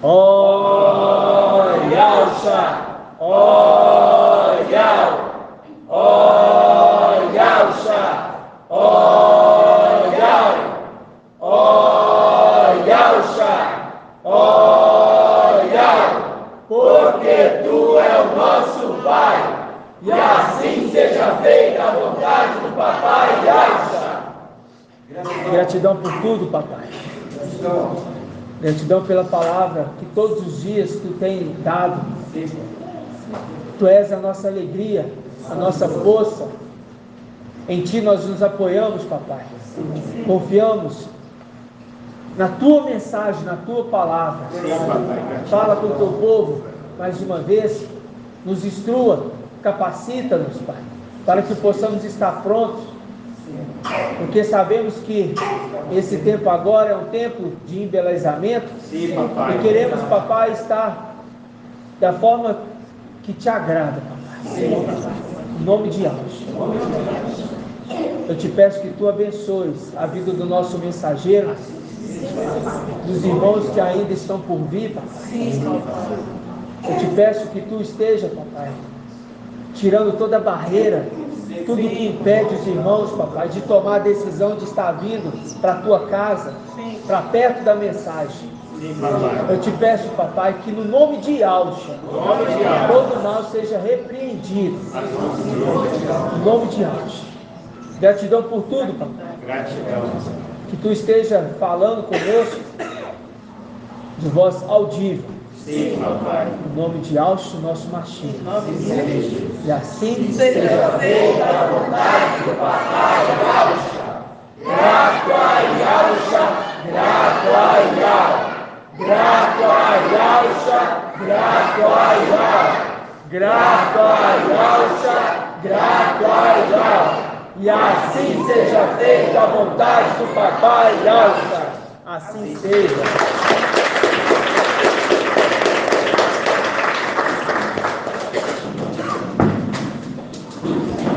Ó Yahusha, ó Yahusha, ó Yahusha, ó Yahusha, ó Yahusha, ó Yahusha, porque Tu é o nosso Pai, e assim seja feita a vontade do Papai Yahusha. Gratidão por tudo, Papai. Gratidão pela palavra que todos os dias Tu tem dado. Tu és a nossa alegria, a nossa força. Em Ti nós nos apoiamos, Papai. Confiamos na Tua mensagem, na Tua palavra. Fala com o Teu povo mais uma vez. Nos instrua, capacita-nos, Pai, para que possamos estar prontos. Porque sabemos que esse tempo agora é um tempo de embelezamento. Sim, papai. E queremos, Papai, estar da forma que Te agrada, Papai. Sim, papai. Em nome de Yahusha. Eu Te peço que Tu abençoes a vida do nosso mensageiro, dos irmãos que ainda estão por vir, Papai. Eu Te peço que Tu esteja, Papai, tirando toda a barreira, tudo que impede os irmãos, Papai, de tomar a decisão de estar vindo para a Tua casa, para perto da mensagem. Eu Te peço, Papai, que no nome de Yahusha, todo mal seja repreendido. No nome de Yahusha. Gratidão por tudo, Papai. Gratidão. Que Tu esteja falando conosco de voz audível. Sim, papai. Em nome de Yahusha, nosso Mashiach. E assim seja feita a vontade do Papai Yahusha. Grato a Yahusha, grato a Yahusha, grato a Yahusha, grato a Yahusha, grato a Yahusha, grato a Yahusha. E assim seja feita a vontade do Papai Yahusha. Assim seja.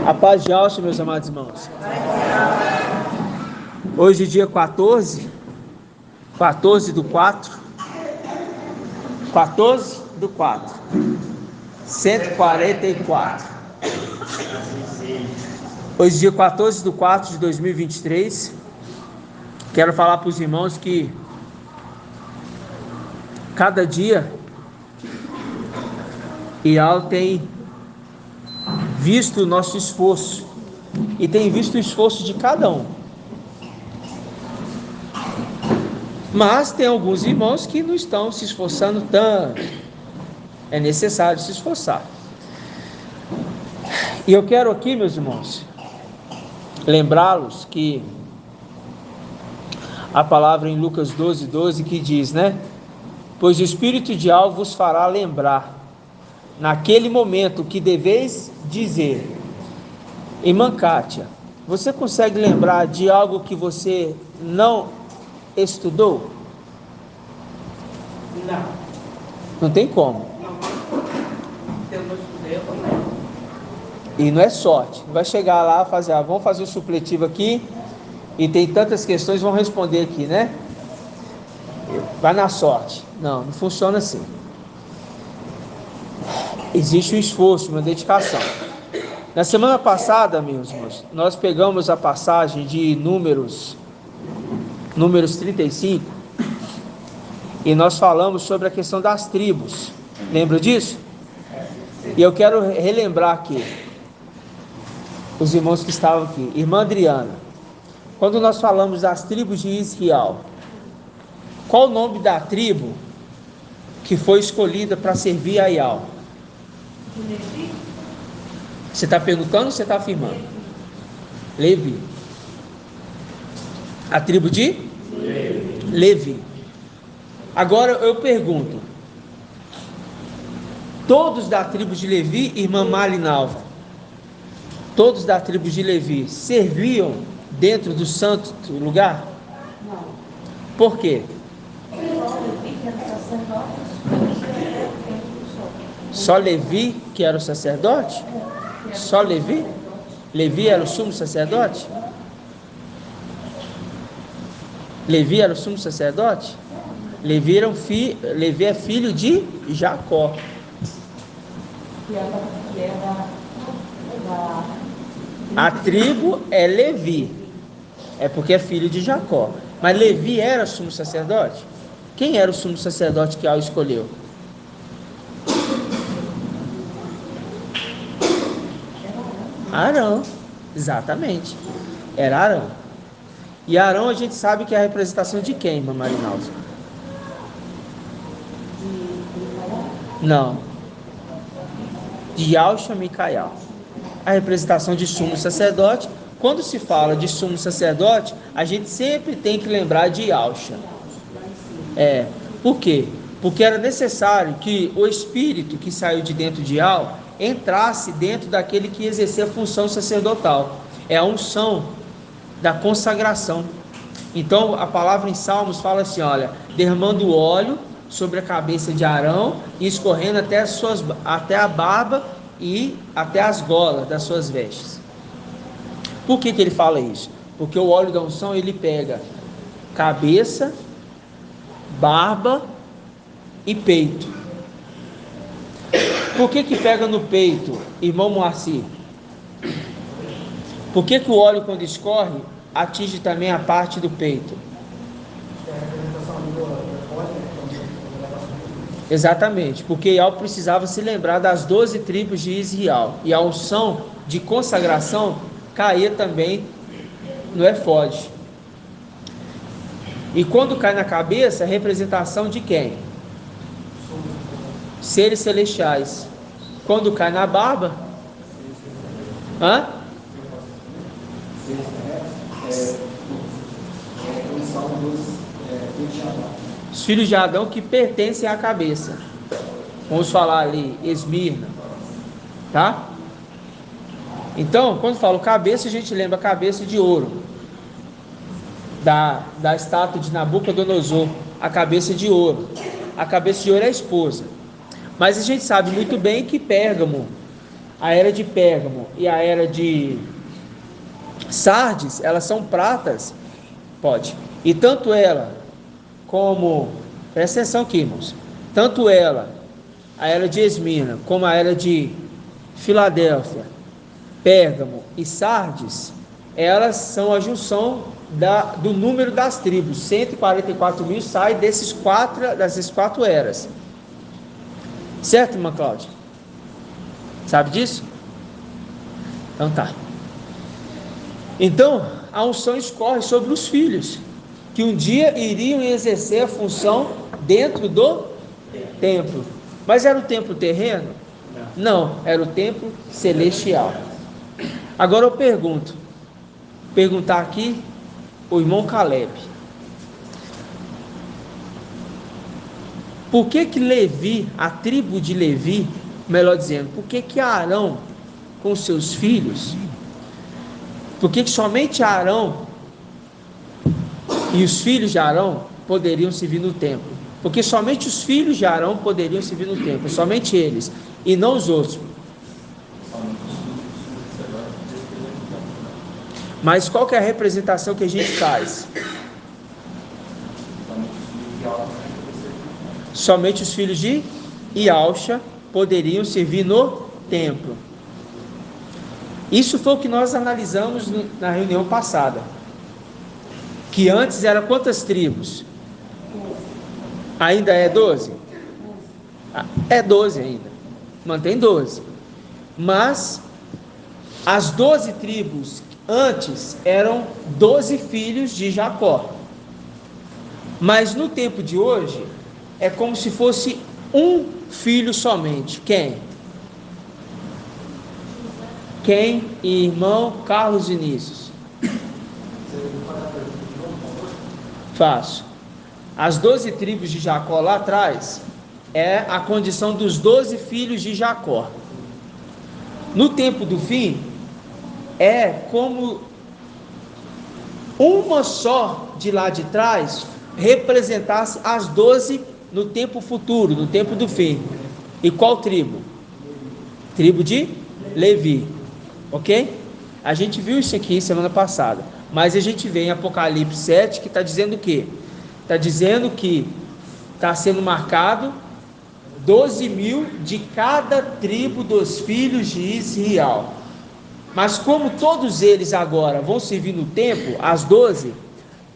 A paz de Yahusha, meus amados irmãos. Hoje, dia 14 do 4, 144. Hoje, dia 14 do 4 de 2023, quero falar para os irmãos que cada dia Yahweh tem visto o nosso esforço e tem visto o esforço de cada um. Mas tem alguns irmãos que não estão se esforçando tanto. É necessário se esforçar. E eu quero aqui, meus irmãos, lembrá-los que a palavra em Lucas 12:12 que diz, né? Pois o Espírito de Yahweh vos fará lembrar naquele momento que deveis dizer. Irmã Kátia, você consegue lembrar de algo que você não estudou? Não. Não tem como. Se eu não estudei, eu não lembro. E não é sorte. Não vai chegar lá e fazer, vamos fazer o supletivo aqui e tem tantas questões, vão responder aqui, né? Vai na sorte. Não, não funciona assim. Existe um esforço, uma dedicação. Na semana passada, meus irmãos, nós pegamos a passagem de Números 35 e nós falamos sobre a questão das tribos. Lembra disso? E eu quero relembrar aqui os irmãos que estavam aqui. Irmã Adriana, quando nós falamos das tribos de Israel, qual o nome da tribo que foi escolhida para servir a Yahweh? Você está perguntando ou você está afirmando? Levi. A tribo de? Levi. Agora eu pergunto: todos da tribo de Levi, irmã Malinalva, todos da tribo de Levi serviam dentro do santo lugar? Não. Por quê? Só Levi que era o sacerdote? Só Levi? Levi era o sumo sacerdote? Levi era o sumo sacerdote? Levi é filho de Jacó. A tribo é Levi, é porque é filho de Jacó. Mas Levi era sumo sacerdote? Quem era o sumo sacerdote que Al escolheu? Arão, exatamente, era Arão. E Arão a gente sabe que é a representação de quem, irmã Marinaldo? Não, de Yahshua Micael, a representação de sumo sacerdote. Quando se fala de sumo sacerdote, a gente sempre tem que lembrar de Yahshua. Por quê? Porque era necessário que o espírito que saiu de dentro de Al entrasse dentro daquele que exercia a função sacerdotal. É a unção da consagração. Então a palavra em Salmos fala assim, olha, derramando óleo sobre a cabeça de Arão e escorrendo até a barba e até as golas das suas vestes. Por que ele fala isso? Porque o óleo da unção ele pega cabeça, barba e peito. Por que pega no peito, irmão Moacir? Por que o óleo, quando escorre, atinge também a parte do peito? Exatamente, porque Al precisava se lembrar das 12 tribos de Israel, e a unção de consagração caía também no efode. E quando cai na cabeça, a representação de quem? Seres celestiais. Quando cai na barba, os filhos de Adão que pertencem à cabeça. Vamos falar ali, Esmirna, tá? Então, quando falo cabeça, a gente lembra a cabeça de ouro da estátua de Nabucodonosor, a cabeça de ouro. A cabeça de ouro é a esposa. Mas a gente sabe muito bem que Pérgamo, a era de Pérgamo e a era de Sardes, elas são pratas. Pode. E tanto ela como, presta atenção aqui, irmãos, tanto ela, a era de Esmirna, como a era de Filadélfia, Pérgamo e Sardes, elas são a junção do número das tribos. 144 mil sai dessas quatro eras. Certo, irmã Cláudia? Sabe disso? Então tá. Então, a unção escorre sobre os filhos, que um dia iriam exercer a função dentro do templo. Mas era o templo terreno? Não, era o templo celestial. Agora eu perguntar aqui o irmão Caleb. Por que Levi, a tribo de Levi, melhor dizendo, por que Arão com seus filhos, por que somente Arão e os filhos de Arão poderiam servir no templo? Porque somente os filhos de Arão poderiam servir no templo, somente eles, e não os outros. Mas qual que é a representação que a gente faz? Somente os filhos de Yahshua poderiam servir no templo. Isso foi o que nós analisamos na reunião passada. Que antes era quantas tribos? Ainda é 12? É 12 ainda. Mantém 12. Mas as 12 tribos antes eram 12 filhos de Jacó. Mas no tempo de hoje é como se fosse um filho somente. Quem? Quem? Irmão Carlos Vinícius. Faço. As 12 tribos de Jacó lá atrás é a condição dos 12 filhos de Jacó. No tempo do fim é como uma só de lá de trás representasse as 12 no tempo futuro, no tempo do fim. E qual tribo? Tribo de Levi. Ok? A gente viu isso aqui semana passada. Mas a gente vê em Apocalipse 7 que está dizendo o quê? Está dizendo que está sendo marcado 12.000 de cada tribo dos filhos de Israel. Mas como todos eles agora vão servir no templo, as 12,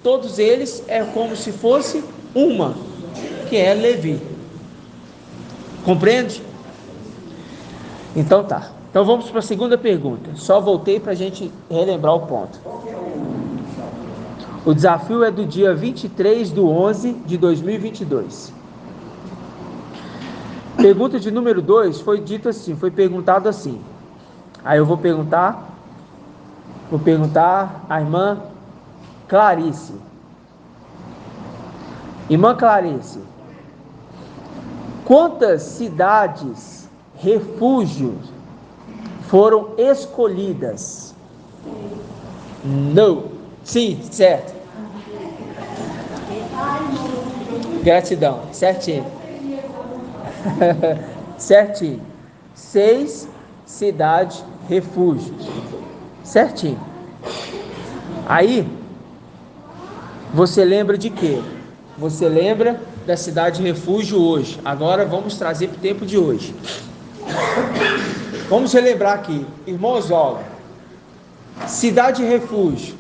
todos eles é como se fosse uma, que é Levi. Compreende? Então tá. Então vamos para a segunda pergunta. Só voltei para a gente relembrar o ponto. O desafio é do dia 23/11/2022. Pergunta de número 2 foi dito assim, foi perguntado assim. Aí eu vou perguntar à irmã Clarice. Irmã Clarice, quantas cidades, refúgios foram escolhidas? Não. Sim, certo. Gratidão, certinho. Certinho. 6 cidades, refúgios. Certinho. Aí, você lembra de quê? Você lembra da cidade refúgio hoje. Agora vamos trazer para o tempo de hoje. Vamos relembrar aqui, irmãos, olha, cidade refúgio,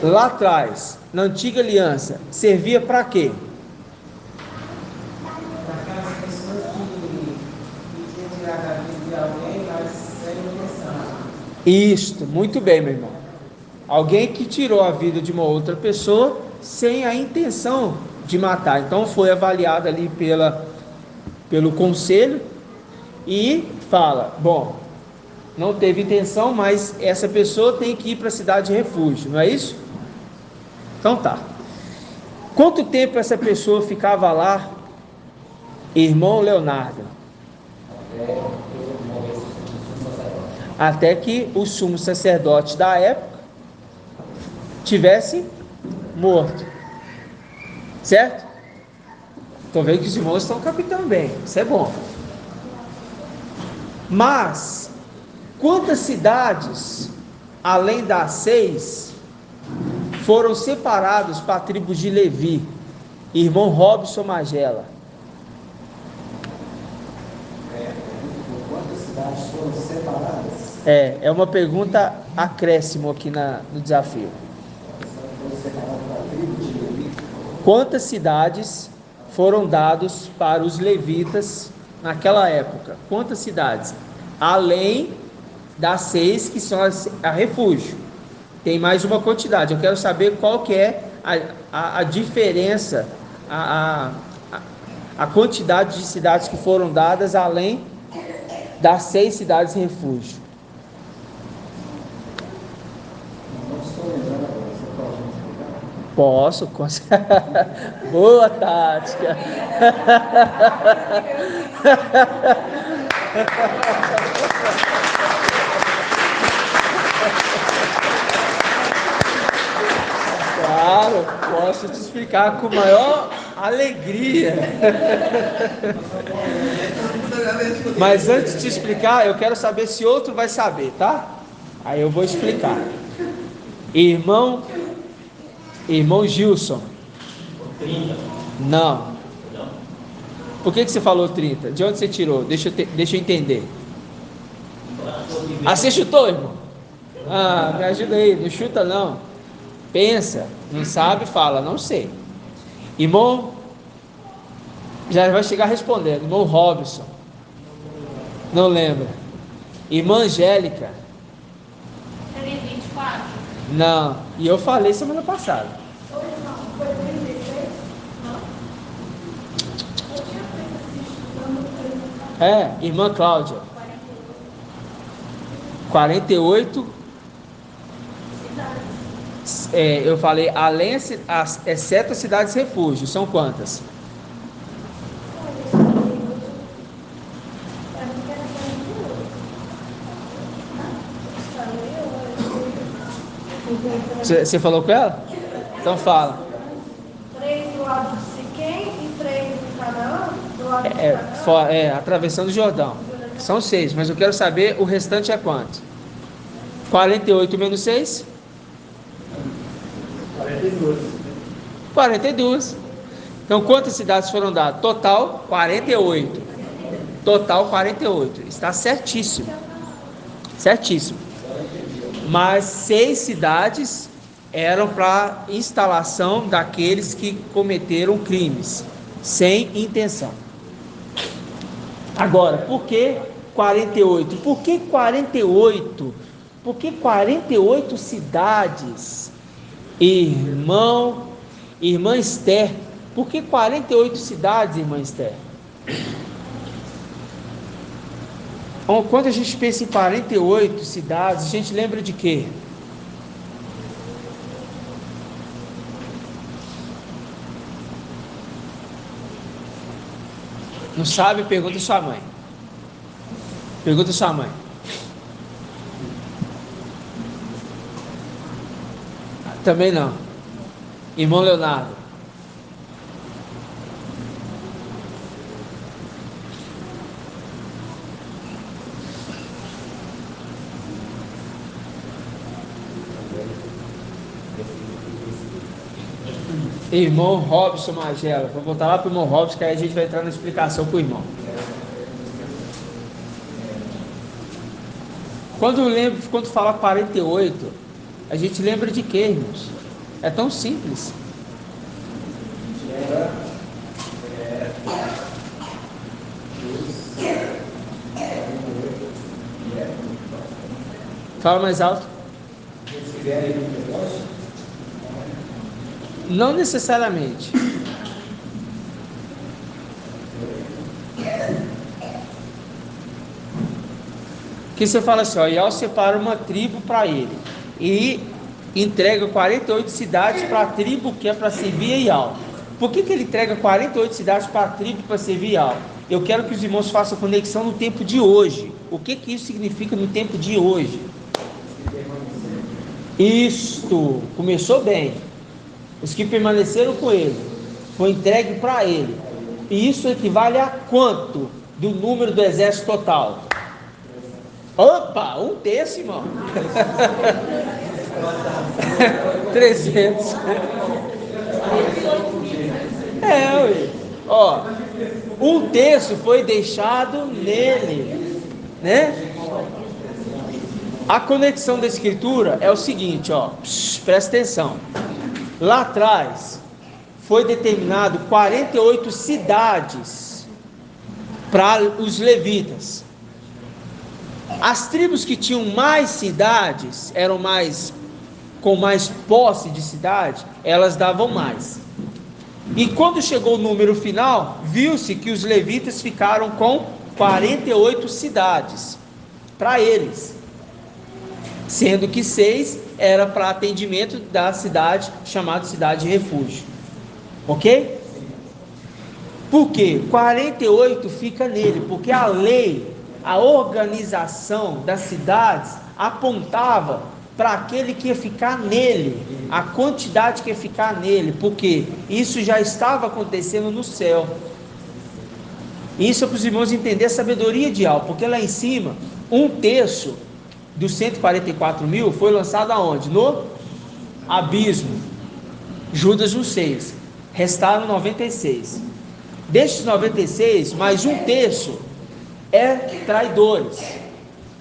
lá atrás, na antiga aliança, servia para quê? Para aquelas pessoas que tinham tirado a vida de alguém, mas sem intenção. Isto, muito bem, meu irmão. Alguém que tirou a vida de uma outra pessoa sem a intenção de matar. Então foi avaliado ali pelo conselho e fala, bom, não teve intenção, mas essa pessoa tem que ir para a cidade de refúgio, não é isso? Então tá. Quanto tempo essa pessoa ficava lá, irmão Leonardo? Até que o sumo sacerdote da época tivesse morto. Certo? Estou vendo que os irmãos estão captando bem. Isso é bom. Mas quantas cidades, além das 6, foram separadas para a tribo de Levi? Irmão Robson Magela. Quantas cidades foram separadas? É uma pergunta acréscimo aqui no desafio. Quantas cidades foram dadas para os levitas naquela época? Quantas cidades? Além das 6 que são a refúgio. Tem mais uma quantidade. Eu quero saber qual que é a diferença, a quantidade de cidades que foram dadas além das 6 cidades refúgio. Não estou lembrando agora. Você pode me explicar? Posso? Boa tática. Claro, posso te explicar com maior alegria. Mas antes de te explicar, eu quero saber se outro vai saber, tá? Aí eu vou explicar. Irmão Gilson. 30. Não. Não? Por que você falou 30? De onde você tirou? Deixa eu entender. Você chutou, irmão? Me ajuda aí, não chuta não. Pensa, não sabe, fala, não sei. Irmão, já vai chegar respondendo. Irmão Robson, não lembra. Irmã Angélica, Seria 24? não. E eu falei semana passada. Foi 36? Não? Irmã Cláudia, 48. Eu falei, além, exceto as cidades refúgio, são quantas? Você falou com ela? Então fala. 3 do lado de Siquém e 3 de Canaã? Do lado de Canaã? Atravessando o Jordão. São 6, mas eu quero saber o restante é quanto? 48 menos 6? 42. 42. Então, quantas cidades foram dadas? Total, 48. Total, 48. Está certíssimo. Certíssimo. Mas 6 cidades eram para instalação daqueles que cometeram crimes, sem intenção. Agora, por que 48? Por que 48? Por que 48 cidades? Irmã Esther, por que 48 cidades, irmã Esther? Quando a gente pensa em 48 cidades, a gente lembra de quê? Não sabe? Pergunta a sua mãe. Pergunta a sua mãe. Também não. Irmão Leonardo. Irmão Robson Magela. Vou voltar lá para o irmão Robson, que aí a gente vai entrar na explicação para o irmão. Quando fala 48, a gente lembra de quê, irmãos? É tão simples. Fala mais alto. Não necessariamente. Que você fala assim, ó, Ial separa uma tribo para ele e entrega 48 cidades para a tribo que é para servir a Ial. Por que ele entrega 48 cidades para a tribo para servir Ial? Eu quero que os irmãos façam conexão no tempo de hoje. O que isso significa no tempo de hoje? Isto, começou bem. Os que permaneceram com ele, foi entregue para ele. E isso equivale a quanto do número do exército total? Opa, 1/3, irmão. 300. Ué. Ó, 1/3 foi deixado nele, né? A conexão da escritura é o seguinte, ó, presta atenção. Lá atrás foi determinado 48 cidades para os levitas. As tribos que tinham mais cidades, com mais posse de cidade, elas davam mais. E quando chegou o número final, viu-se que os levitas ficaram com 48 cidades para eles, sendo que 6 era para atendimento da cidade, chamada cidade de refúgio. Ok? Por quê? 48 fica nele, porque a lei, a organização das cidades apontava para aquele que ia ficar nele, a quantidade que ia ficar nele, porque isso já estava acontecendo no céu. Isso é para os irmãos entenderem a sabedoria de Ial, porque lá em cima, 1/3 dos 144 mil foi lançado aonde? No abismo. Judas os 6, restaram 96. Destes 96, mais 1/3 é traidores,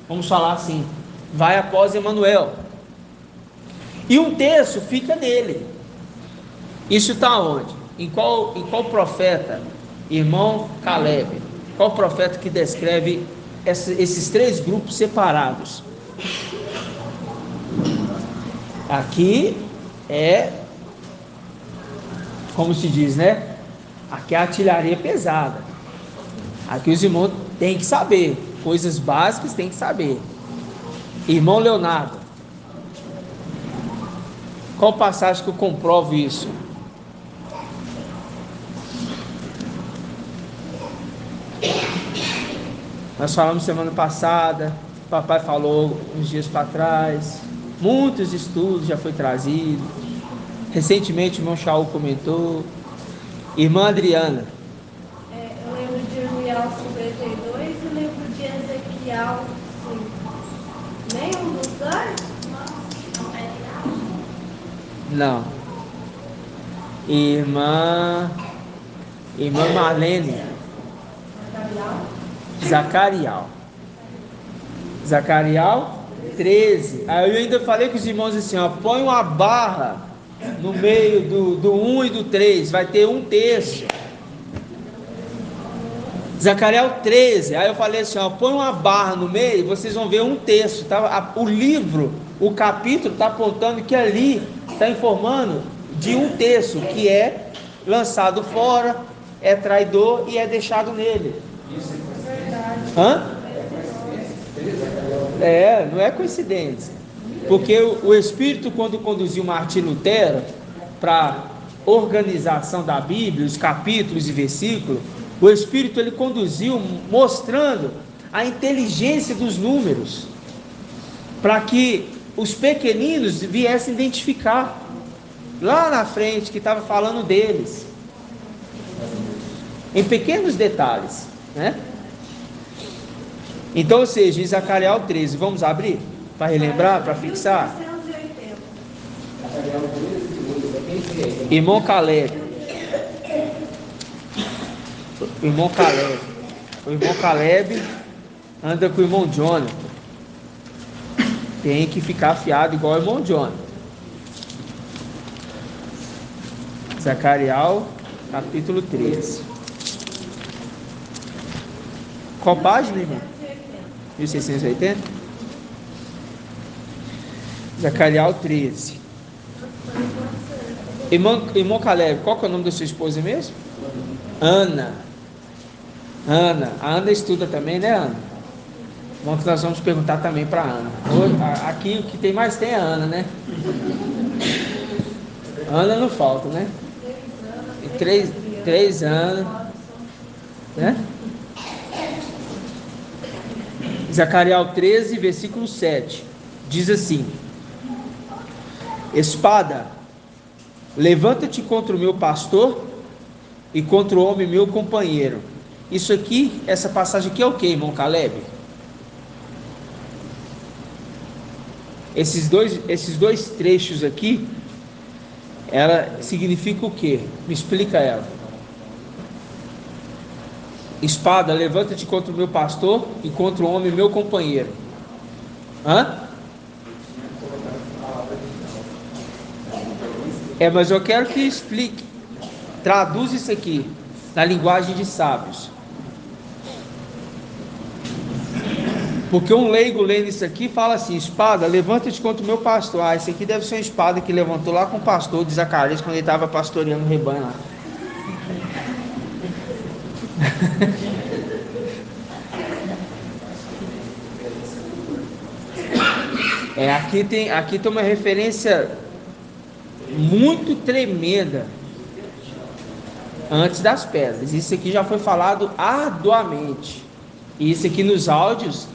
vamos falar assim, vai após Emanuel, e 1/3 fica nele. Isso está onde? Em qual profeta, irmão Caleb? Qual profeta que descreve esses 3 grupos separados? Aqui é, como se diz, né? Aqui é artilharia pesada. Aqui os irmãos têm que saber, coisas básicas têm que saber. Irmão Leonardo, qual passagem que eu comprovo isso? Nós falamos semana passada, papai falou uns dias para trás, muitos estudos já foi trazido. Recentemente o irmão Shaul comentou. Irmã Adriana. Eu lembro de Ial 52 e lembro de Ezequiel 5. Nenhum dos dois? Não. Irmã Irmã Marlene. Zacarial. Zacarial 13. Aí eu ainda falei com os irmãos assim, ó, põe uma barra no meio do 1 e do 3, vai ter um terço. Zacarial 13. Aí eu falei assim, ó, põe uma barra no meio, vocês vão ver um terço, tá? O livro, o capítulo está apontando que ali está informando de um terço, que é lançado fora, é traidor e é deixado nele. Hã? Não é coincidência. Porque o Espírito, quando conduziu Martim Lutero para organização da Bíblia, os capítulos e versículos, o Espírito ele conduziu mostrando a inteligência dos números, para que os pequeninos viessem identificar lá na frente que estava falando deles, em pequenos detalhes, né? Então, ou seja, em Zacarial 13, vamos abrir para relembrar, para fixar. Irmão Caleb. O irmão Caleb anda com o irmão Jonathan. Tem que ficar afiado igual o irmão Jonathan. Zacarial, capítulo 13. Qual página, irmão? 1680? Zacarial 13. Irmão Caleb, qual que é o nome da sua esposa mesmo? Ana. A Ana estuda também, né, Ana? Bom que nós vamos perguntar também para a Ana. Aqui o que tem mais tem é a Ana, né? Ana não falta, né? E 3 anos, né? Zacarial 13, versículo 7, diz assim: espada, levanta-te contra o meu pastor e contra o homem meu companheiro. Isso aqui, essa passagem aqui é o que, irmão Caleb? Esses dois trechos aqui, ela significa o que? Me explica ela. Espada, levanta-te contra o meu pastor e contra o homem meu companheiro. Mas eu quero que explique, traduz isso aqui na linguagem de sábios. Porque um leigo lendo isso aqui fala assim: espada, levanta-te contra o meu pastor. Isso aqui deve ser uma espada que levantou lá com o pastor de Zacarias quando ele estava pastoreando o rebanho lá. Aqui tem uma referência muito tremenda antes das pedras. Isso aqui já foi falado arduamente. E isso aqui nos áudios,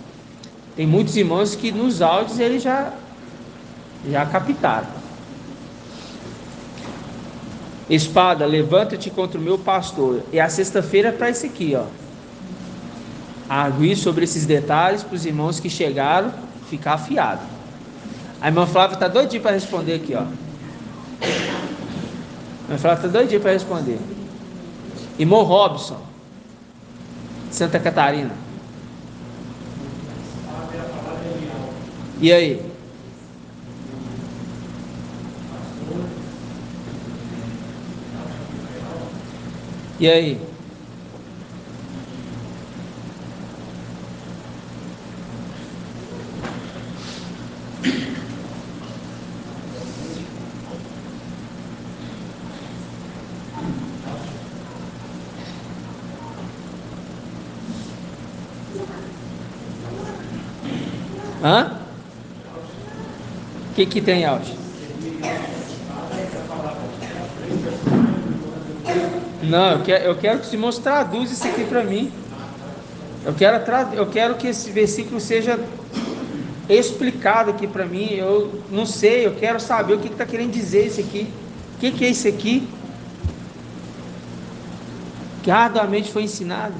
tem muitos irmãos que nos áudios eles já captaram. Espada, levanta-te contra o meu pastor. E a sexta-feira é para isso aqui, ó. Arguir sobre esses detalhes para os irmãos que chegaram ficar afiado. A irmã Flávia está doidinha para responder aqui, ó. A irmã Flávia está doidinha para responder. Irmão Robson, Santa Catarina. E aí? E aí? O que tem, Alves? Não, eu quero que os irmãos traduzam isso aqui para mim. Eu quero que esse versículo seja explicado aqui para mim. Eu não sei, eu quero saber o que está querendo dizer isso aqui. O que é isso aqui? Que arduamente foi ensinado.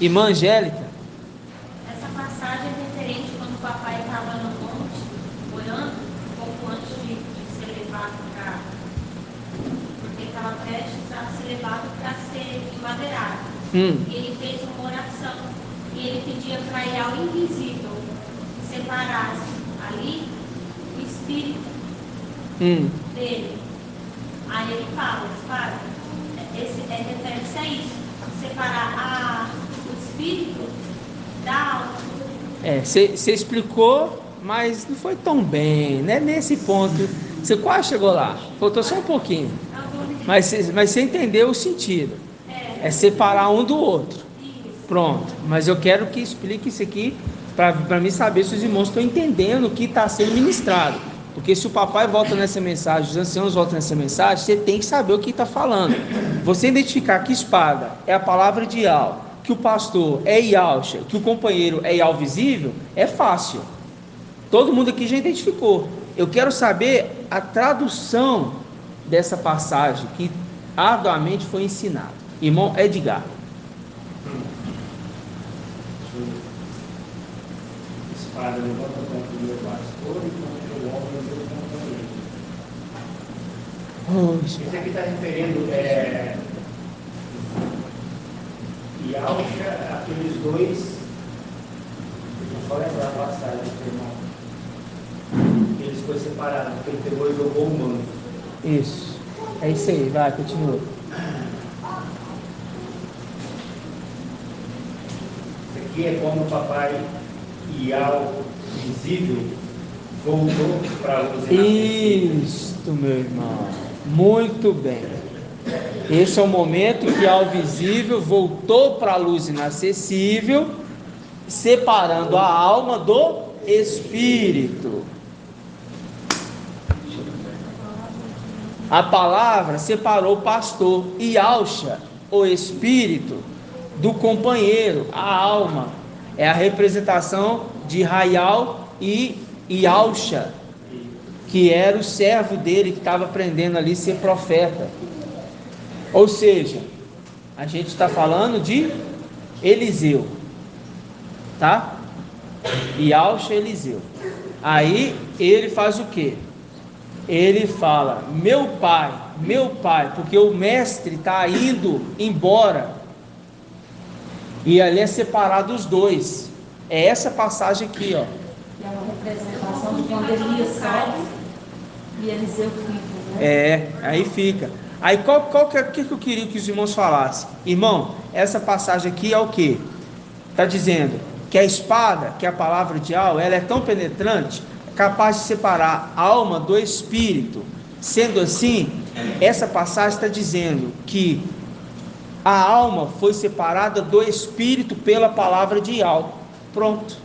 Irmã Angélica. Essa passagem é referente quando o papai estava no monte, orando, um pouco antes de ser levado para... Porque ele estava prestes a ser levado para ser enmadeirado. Ele fez uma oração e ele pedia para Yahweh invisível separasse ali o espírito dele. Aí ele fala, refere-se a isso, separar o espírito da alma. Você explicou, mas não foi tão bem, né? Nesse ponto, você quase chegou lá, faltou só um pouquinho, mas você entendeu o sentido, é separar um do outro, pronto, mas eu quero que explique isso aqui, para mim saber se os irmãos estão entendendo o que está sendo ministrado, porque se o papai volta nessa mensagem, os anciãos voltam nessa mensagem, você tem que saber o que está falando. Você identificar que espada é a palavra de Yahweh, que o pastor é Yahusha, que o companheiro é Yahweh visível, é fácil, todo mundo aqui já identificou. Eu quero saber a tradução dessa passagem que arduamente foi ensinada. Irmão Edgar. Espada levanta contra o meu pastor e contra o homem do meu companheiro. Isso aqui está referindo Yahusha, aqueles dois. Deixa eu só lembrar a passagem do irmão. Eles foram separados, porque ele pegou e jogou o manto. Isso. É isso aí, vai, continua. Isso aqui é como o papai Yahweh visível voltou para a luz inacessível. Isto, meu irmão. Muito bem. Esse é o momento que Yahweh visível voltou para a luz inacessível, separando a alma do espírito. A palavra separou o pastor e Yahusha, o espírito, do companheiro, a alma. É a representação de Raial e Yahusha, que era o servo dele que estava aprendendo ali a ser profeta. Ou seja, a gente está falando de Eliseu, tá? Yahusha, Eliseu. Aí ele faz o quê? Ele fala, meu pai, porque o mestre está indo embora, e ali é separado os dois. É essa passagem aqui, ó. É uma representação de quando Elias sobe e Eliseu fica, né? Aí fica. Aí que eu queria que os irmãos falassem? Irmão, essa passagem aqui é o que? Está dizendo que a espada, que é a palavra de Yahweh, ela é tão penetrante, capaz de separar a alma do espírito. Sendo assim, essa passagem está dizendo que a alma foi separada do espírito pela palavra de Yahweh. Pronto.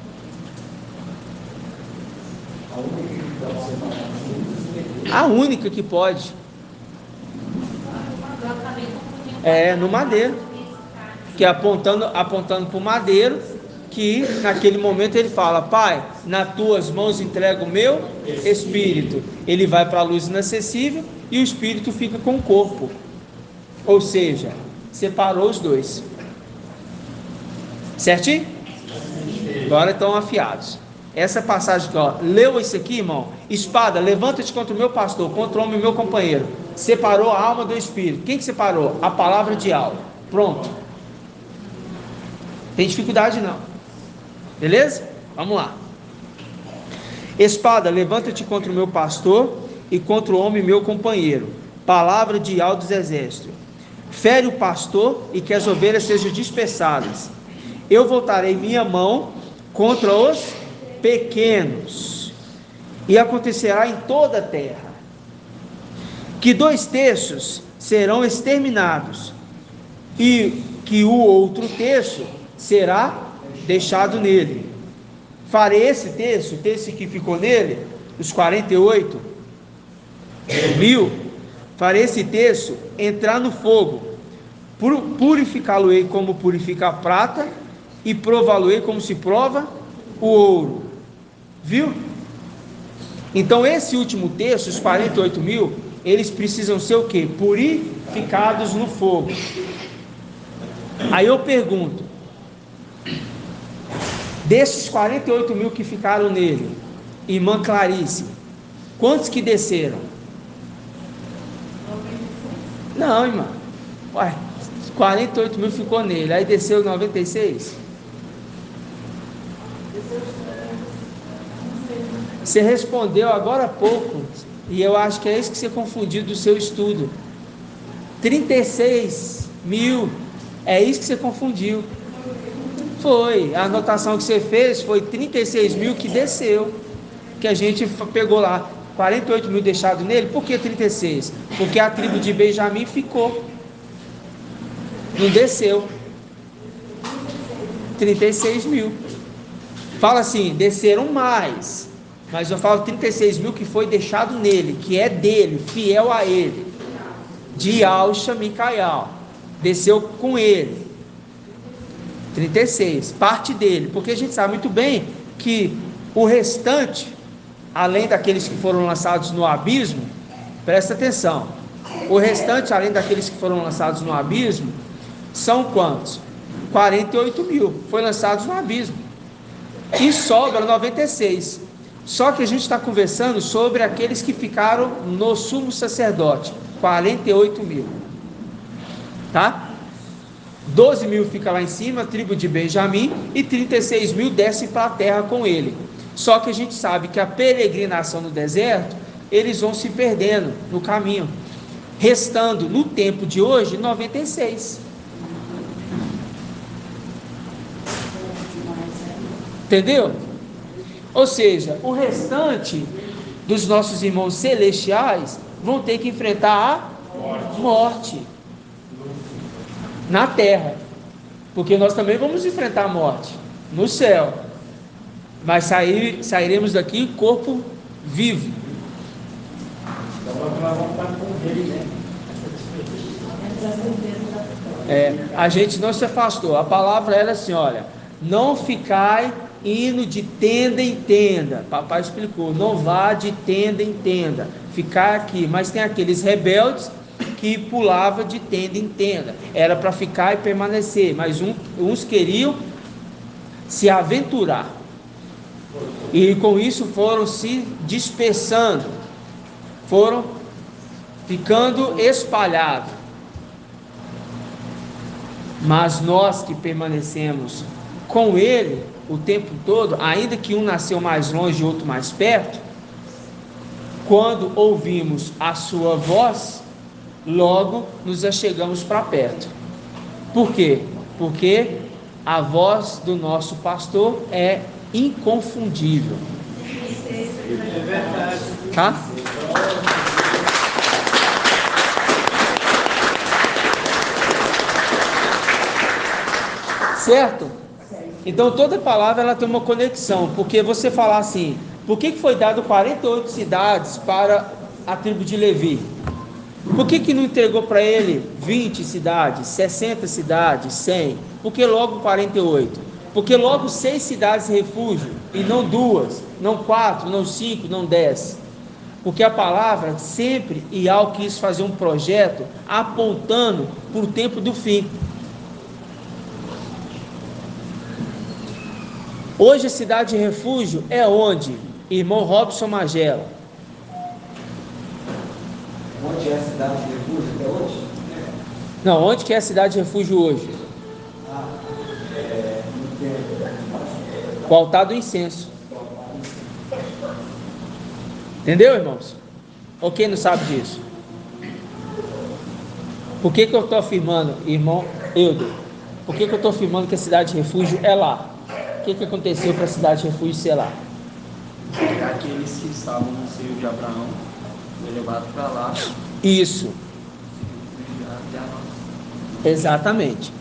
A única que pode. No madeiro. Que é apontando para o madeiro, que naquele momento ele fala, pai, nas tuas mãos entrego o meu espírito. Ele vai para a luz inacessível e o espírito fica com o corpo. Ou seja, separou os dois. Certinho? Agora estão afiados. Essa passagem aqui, ó, leu isso aqui, irmão? Espada, levanta-te contra o meu pastor, contra o homem meu companheiro. Separou a alma do espírito. Quem que separou? A palavra de Yahweh. Pronto. Tem dificuldade não. Beleza? Vamos lá. Espada, levanta-te contra o meu pastor e contra o homem meu companheiro. Palavra de Yahweh dos exércitos. Fere o pastor e que as ovelhas sejam dispersadas. Eu voltarei minha mão contra os pequenos, e acontecerá em toda a terra que 2/3 serão exterminados, e que o outro terço será deixado nele. Farei esse terço, o terço que ficou nele, os 48 mil, farei esse terço entrar no fogo, purificá-lo-ei como purifica a prata, e prová-lo-ei como se prova o ouro. Viu? Então esse último terço, os 48 mil, eles precisam ser o quê? Purificados no fogo. Aí eu pergunto, desses 48 mil que ficaram nele, irmã Clarice, quantos que desceram? Não, irmã. Ué, 48 mil ficou nele, aí desceu 96. Você respondeu agora há pouco, e eu acho que é isso que você confundiu do seu estudo. 36 mil, é isso que você confundiu. Foi, a anotação que você fez foi 36 mil que desceu, que a gente pegou lá, 48 mil deixado nele. Por que 36? Porque a tribo de Benjamim ficou, não desceu. 36 mil. Fala assim, desceram mais, mas eu falo 36 mil que foi deixado nele, que é dele, fiel a ele, de Alcha Micaial, desceu com ele. 36, parte dele, porque a gente sabe muito bem que o restante, além daqueles que foram lançados no abismo, presta atenção, o restante, além daqueles que foram lançados no abismo, são quantos? 48 mil, foi lançados no abismo, e sobra 96, só que a gente está conversando sobre aqueles que ficaram no sumo sacerdote, 48 mil, tá? 12 mil fica lá em cima, a tribo de Benjamim, e 36 mil desce para a terra com ele. Só que a gente sabe que a peregrinação no deserto, eles vão se perdendo no caminho, restando no tempo de hoje 96. Entendeu? Ou seja, o restante dos nossos irmãos celestiais vão ter que enfrentar a morte na terra, porque nós também vamos enfrentar a morte no céu, mas sairemos daqui corpo vivo. A gente não se afastou, a palavra era assim, olha, não ficai indo de tenda em tenda, papai explicou, não vá de tenda em tenda, ficar aqui, mas tem aqueles rebeldes que pulava de tenda em tenda, era para ficar e permanecer, mas uns queriam se aventurar, e com isso foram se dispersando, foram ficando espalhados, mas nós que permanecemos com ele o tempo todo, ainda que um nasceu mais longe e outro mais perto, quando ouvimos a sua voz, logo nos achegamos para perto. Por quê? Porque a voz do nosso pastor é inconfundível. É verdade. Tá? Certo? Então toda palavra ela tem uma conexão, porque você falar assim, por que foi dado 48 cidades para a tribo de Levi? Por que não entregou para ele 20 cidades, 60 cidades, 100? Por que logo 48? Porque logo 6 cidades refúgio, e não 2, não 4, não 5, não 10. Porque a palavra sempre e ao quis fazer um projeto apontando para o tempo do fim. Hoje a cidade de refúgio é onde? Irmão Robson Magela. Onde é a cidade de refúgio? Até hoje? Não, onde que é a cidade de refúgio hoje? O altar do incenso. Entendeu, irmãos? Ou quem não sabe disso? Por que eu estou afirmando, irmão Eudo? Por que eu estou afirmando que a cidade de refúgio é lá? O que aconteceu para a cidade de refúgio ser lá? Aqueles que estavam no seio de Abraão foi levado para lá. Isso. Exatamente.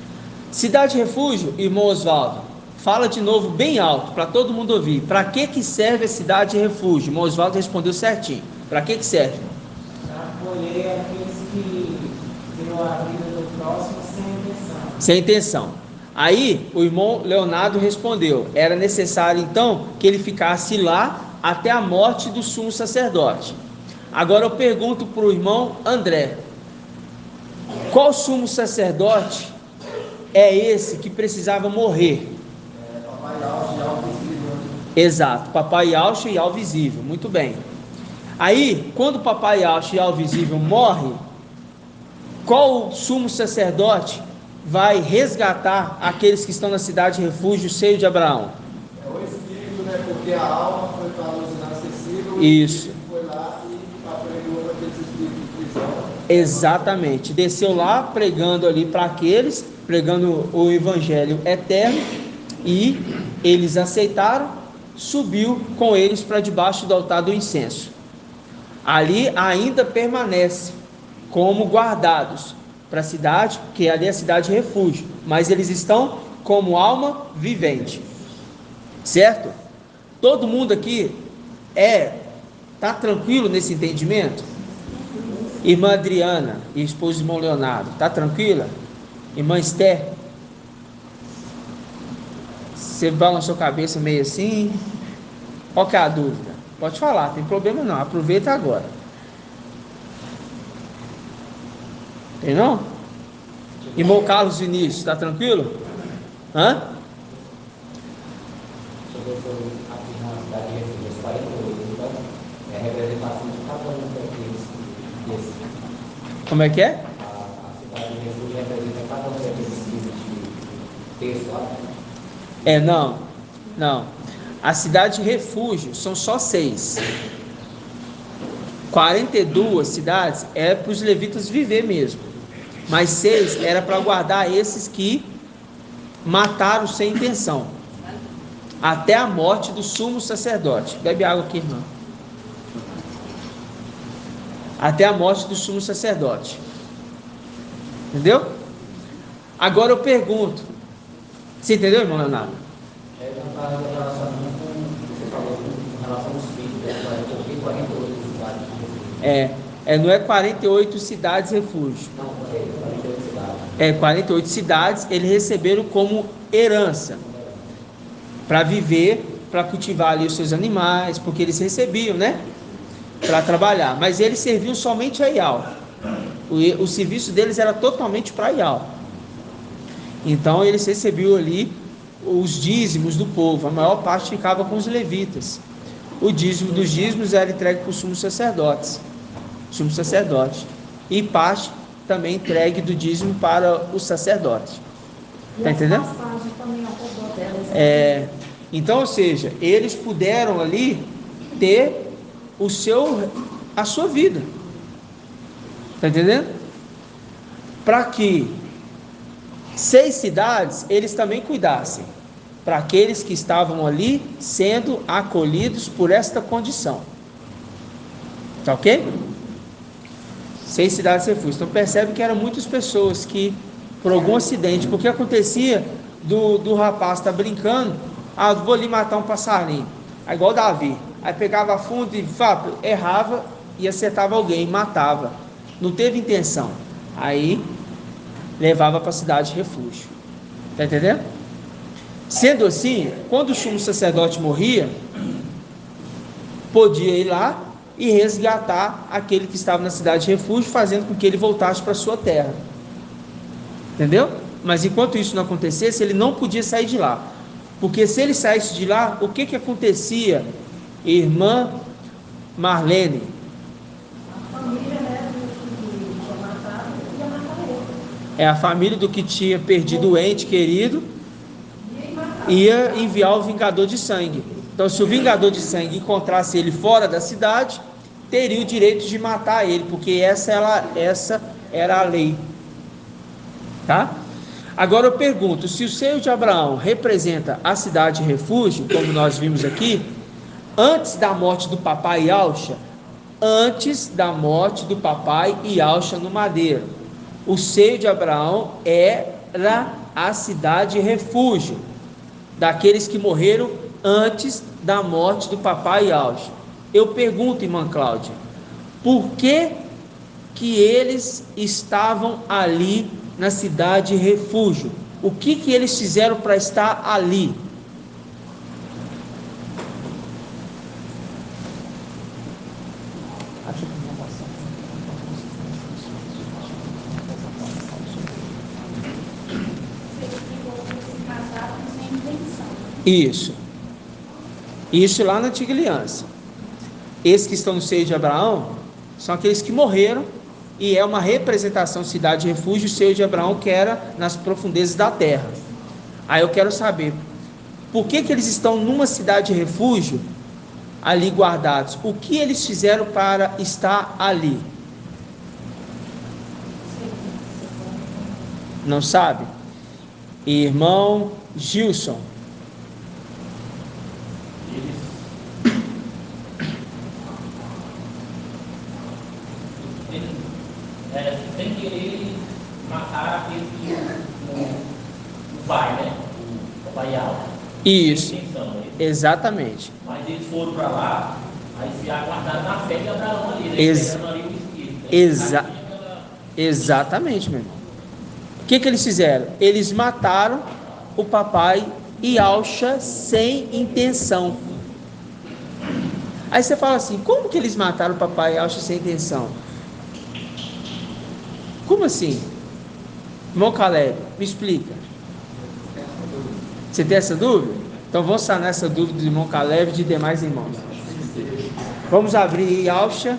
Cidade de refúgio, irmão Oswaldo, fala de novo bem alto para todo mundo ouvir. Para que serve a cidade de refúgio? Irmão Oswaldo respondeu certinho. Para que serve? Para acolher aqueles que deu a vida do próximo sem intenção. Sem intenção. Aí o irmão Leonardo respondeu, era necessário então que ele ficasse lá até a morte do sumo sacerdote. Agora eu pergunto para o irmão André, qual sumo sacerdote é esse que precisava morrer? Papai Alcha e Alvo Visível. Exato, Papai Alcha e Alvo Visível, muito bem. Aí, quando Papai Alcha e Alvo Visível morre, qual o sumo sacerdote vai resgatar aqueles que estão na cidade refúgio, seio de Abraão? É o espírito, né? Porque a alma foi para a luz inacessível. Isso. E foi lá e apregou para aqueles espíritos de prisão. Exatamente. Desceu lá pregando ali para aqueles, pregando o evangelho eterno, e eles aceitaram, subiu com eles para debaixo do altar do incenso. Ali ainda permanece como guardados para a cidade, que ali é a cidade refúgio, mas eles estão como alma vivente, certo? Todo mundo aqui está tranquilo nesse entendimento? Irmã Adriana e esposo do irmão Leonardo, está tranquila? Irmã Esther, você balançou a cabeça meio assim? Qual que é a dúvida? Pode falar, tem problema não, aproveita agora. Tem não? Irmão Carlos Vinícius, está tranquilo? Hã? Sobre a cidade de refúgio, 48, então, é a representação de cada um daqueles. Como é que é? A cidade de refúgio representa cada um daqueles de texto lá. Não. A cidade de refúgio são só 6. 42 cidades é para os levitas viver mesmo, mas 6 era para guardar esses que mataram sem intenção, até a morte do sumo sacerdote. Bebe água aqui, irmão. Até a morte do sumo sacerdote. Entendeu? Agora eu pergunto, você entendeu, irmão Leonardo? Não está relacionando com o que você falou, com relação aos filhos, né? 48 cidades. Não é 48 cidades refúgio. Não, 48 cidades. 48 cidades eles receberam como herança, para viver, para cultivar ali os seus animais, porque eles recebiam, né? Para trabalhar, mas eles serviam somente a Ial. O serviço deles era totalmente para Ial. Então eles recebiam ali os dízimos do povo, a maior parte ficava com os levitas. O dízimo dos dízimos era entregue para os sumos sacerdotes, e parte também entregue do dízimo para os sacerdotes. Está entendendo? Então, ou seja, eles puderam ali ter a sua vida. Está entendendo? Para que 6 cidades eles também cuidassem, para aqueles que estavam ali sendo acolhidos por esta condição. Tá ok? 6 cidades refúgios. Então percebe que eram muitas pessoas que, por algum acidente, porque acontecia do rapaz estar brincando, vou ali matar um passarinho, igual Davi, aí pegava a fundo e errava e acertava alguém, matava, não teve intenção, aí levava para a cidade de refúgio. Está entendendo? Sendo assim, quando o sumo sacerdote morria, podia ir lá e resgatar aquele que estava na cidade de refúgio, fazendo com que ele voltasse para a sua terra. Entendeu? Mas enquanto isso não acontecesse, ele não podia sair de lá, porque se ele saísse de lá, o que acontecia, irmã Marlene? A família, né, do que tinha matado, ia matar ele. A família do que tinha perdido o ente querido ia enviar o vingador de sangue. Então, se o vingador de sangue encontrasse ele fora da cidade, teria o direito de matar ele, porque essa era a lei. Tá? Agora eu pergunto, se o seio de Abraão representa a cidade refúgio, como nós vimos aqui, antes da morte do papai Yalcha no madeiro, o seio de Abraão era a cidade refúgio daqueles que morreram antes da morte do papai Yalcha. Eu pergunto, irmã Cláudia, por que eles estavam ali na cidade refúgio? O que eles fizeram para estar ali? Isso lá na antiga aliança. Esses que estão no seio de Abraão são aqueles que morreram e é uma representação cidade refúgio, o seio de Abraão que era nas profundezas da terra. Aí eu quero saber, por que eles estão numa cidade refúgio, ali guardados? O que eles fizeram para estar ali? Não sabe? Irmão Gilson. Sem querer matar aquele que o pai, né? O pai Alfa. Isso, exatamente. Mas eles foram para lá, aí se aguardaram na fé de Abraão ali, né? Exatamente, meu irmão. O que eles fizeram? Eles mataram o papai Yalcha sem intenção. Aí você fala assim, como que eles mataram o papai Yalcha sem intenção? Como assim? Irmão Caleb, me explica. Você tem essa dúvida? Então vamos sanar essa dúvida do irmão Caleb e de demais irmãos. Vamos abrir Yalcha,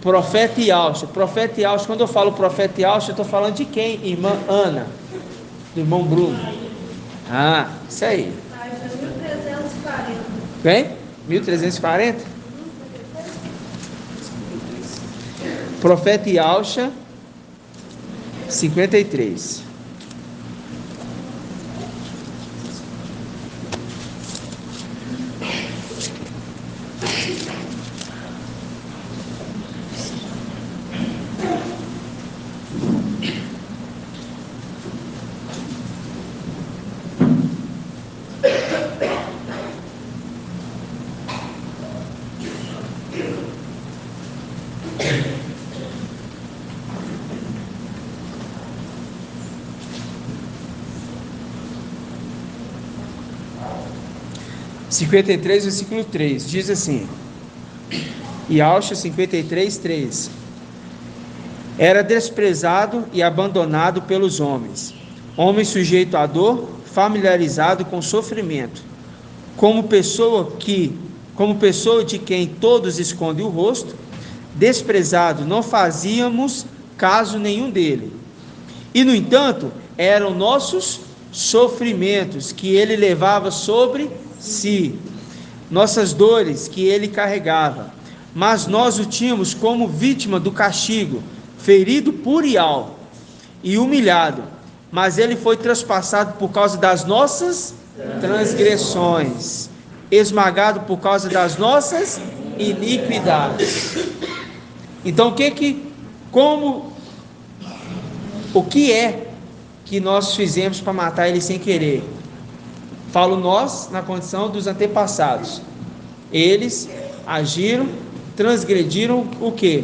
profeta Yalcha. Profeta Yalcha, quando eu falo profeta Yalcha, eu estou falando de quem? Irmã Ana, do irmão Bruno. Ah, isso aí. 1340. Quem? 1340? Profeta Yalcha, 53. Cinquenta e três, versículo 3, diz assim, Yalcha 53, 3: era desprezado e abandonado pelos homens, homem sujeito à dor, familiarizado com sofrimento, como pessoa de quem todos escondem o rosto, desprezado, não fazíamos caso nenhum dele, e no entanto, eram nossos sofrimentos que ele levava sobre si, nossas dores que ele carregava, mas nós o tínhamos como vítima do castigo, ferido por Ial e humilhado, mas ele foi traspassado por causa das nossas transgressões, esmagado por causa das nossas iniquidades. Então o que é que nós fizemos para matar ele sem querer? Falo nós na condição dos antepassados. Eles agiram, transgrediram o quê?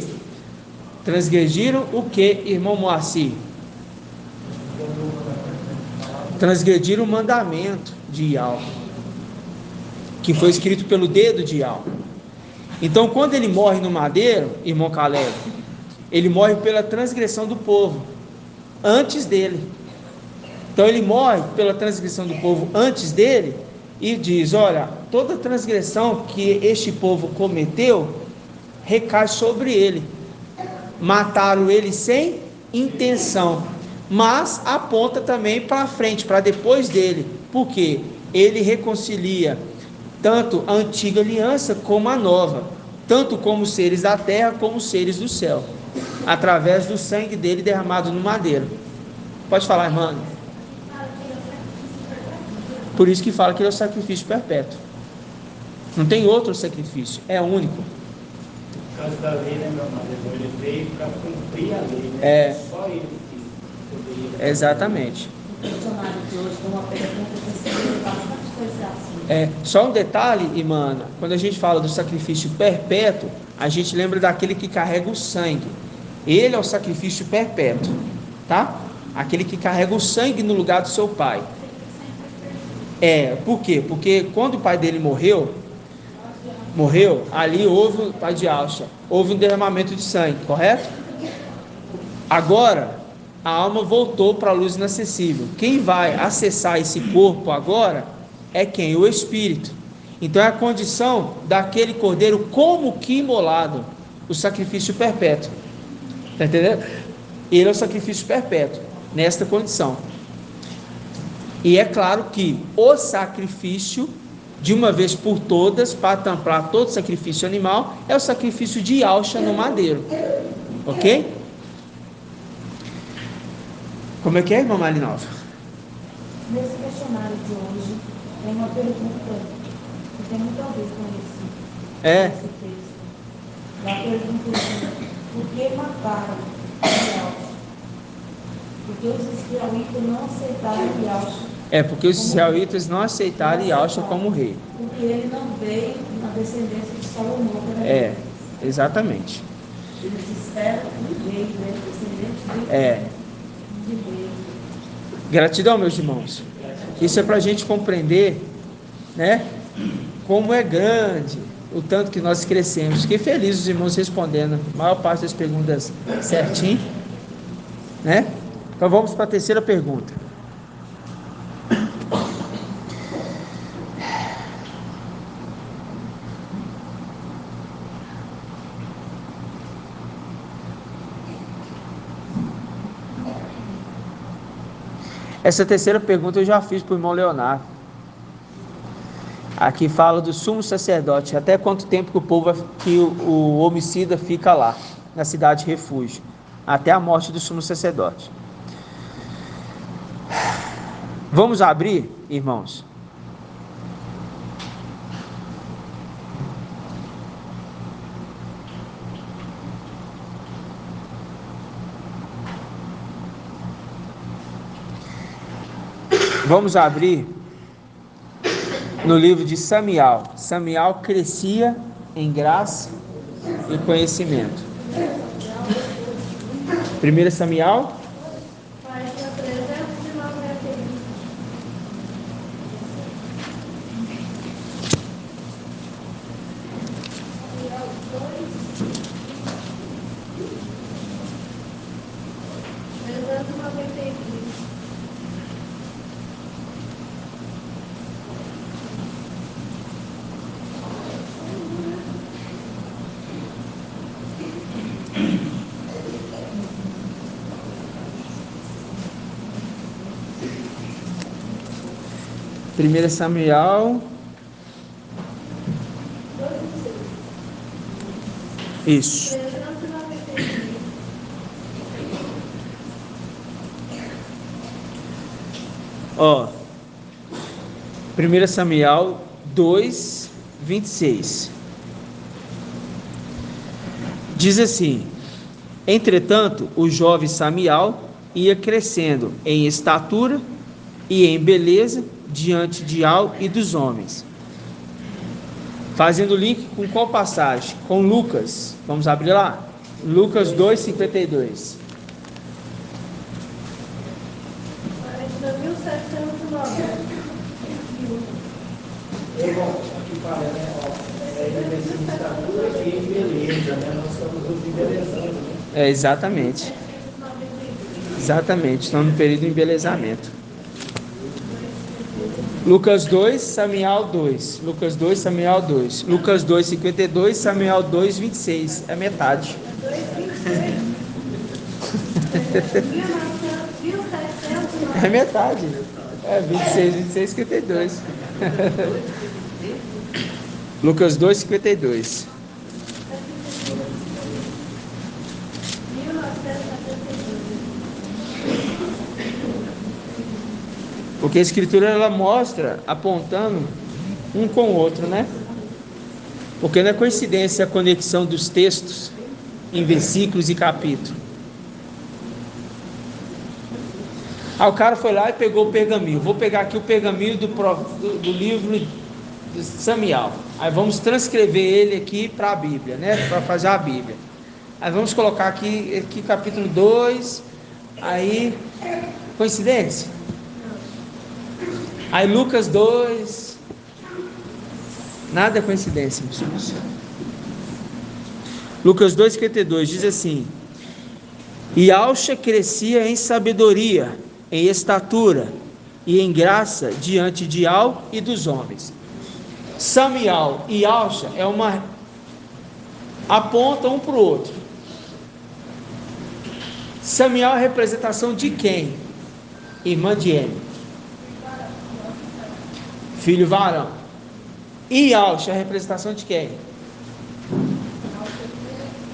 Transgrediram o quê, irmão Moacir? Transgrediram o mandamento de Ial, que foi escrito pelo dedo de Ial. Então, quando ele morre no madeiro, irmão Caleb, ele morre pela transgressão do povo, antes dele. Então ele morre pela transgressão do povo antes dele, e diz, olha, toda transgressão que este povo cometeu, recai sobre ele. Mataram ele sem intenção, mas aponta também para frente, para depois dele, porque ele reconcilia tanto a antiga aliança como a nova, tanto como os seres da terra como os seres do céu, através do sangue dele derramado no madeiro. Pode falar, irmão. Por isso que fala que ele é o sacrifício perpétuo. Não tem outro sacrifício, é único. Por causa da lei, né, meu amado? Ele veio para cumprir a lei, né? É. Só ele que poderia. Exatamente. O dicionário de hoje tem uma pergunta que você bastante coisa assim. Só um detalhe, irmã, quando a gente fala do sacrifício perpétuo, a gente lembra daquele que carrega o sangue. Ele é o sacrifício perpétuo, tá? Aquele que carrega o sangue no lugar do seu pai. Por quê? Porque quando o pai dele morreu, ali houve o pai de Yalcha, houve um derramamento de sangue, correto? Agora, a alma voltou para a luz inacessível. Quem vai acessar esse corpo agora é quem? O Espírito. Então é a condição daquele cordeiro como que imolado, o sacrifício perpétuo. Está entendendo? Ele é o sacrifício perpétuo, nesta condição. E é claro que o sacrifício, de uma vez por todas, para tampar todo sacrifício animal, é o sacrifício de Yahshua no madeiro. Ok? Como é que é, irmã Marinova? Nesse questionário de hoje, tem uma pergunta que tem muito a ver com esse texto. A pergunta é: por que mataram Yahshua? Porque os israelitas não aceitaram Yahshua. Porque os israelitas não aceitaram Yahshua como rei. Porque ele não veio na descendência de Salomão. Exatamente. Eles esperam um rei, descendente de rei. Gratidão, meus irmãos. Isso é para a gente compreender, né, como é grande o tanto que nós crescemos. Fiquei feliz os irmãos respondendo a maior parte das perguntas certinho, né? Então vamos para a terceira pergunta. Essa terceira pergunta eu já fiz para o irmão Leonardo. Aqui fala do sumo sacerdote. Até quanto tempo que o homicida fica lá, na cidade de refúgio? Até a morte do sumo sacerdote. Vamos abrir, irmãos? Vamos abrir no livro de Samuel. Samuel crescia em graça e conhecimento. 1 Samuel. Primeira Samuel. Isso. Ó, 1 Samuel 2, 26. Diz assim: entretanto, o jovem Samuel ia crescendo em estatura e em beleza diante de Al e dos homens. Fazendo link com qual passagem? Com Lucas. Vamos abrir lá? Lucas 2, 52. Aqui fala, né? Ele estatura e em beleza, né? Nós estamos nos embelezando. Exatamente. Exatamente. Estamos no período de embelezamento. Lucas 2, Samuel 2. Lucas 2, Samuel 2. Lucas 2, 52, Samuel 2, 26. É metade. É metade. 26, 26, 52. Lucas 2, 52. Porque a Escritura ela mostra apontando um com o outro, né? Porque não é coincidência a conexão dos textos em versículos e capítulos. O cara foi lá e pegou o pergaminho. Vou pegar aqui o pergaminho do livro de Samuel. Aí vamos transcrever ele aqui para a Bíblia, né? Para fazer a Bíblia. Aí vamos colocar aqui capítulo 2. Aí, coincidência? Aí Lucas 2. Nada é coincidência, meus irmãos. Lucas 2, 52 diz assim: e Yahshua crescia em sabedoria, em estatura e em graça diante de Al e dos homens. Samuel e Yahshua apontam um para o outro. Samuel é a representação de quem? Irmã de Emi. Filho varão. E Yalcha é a representação de quem?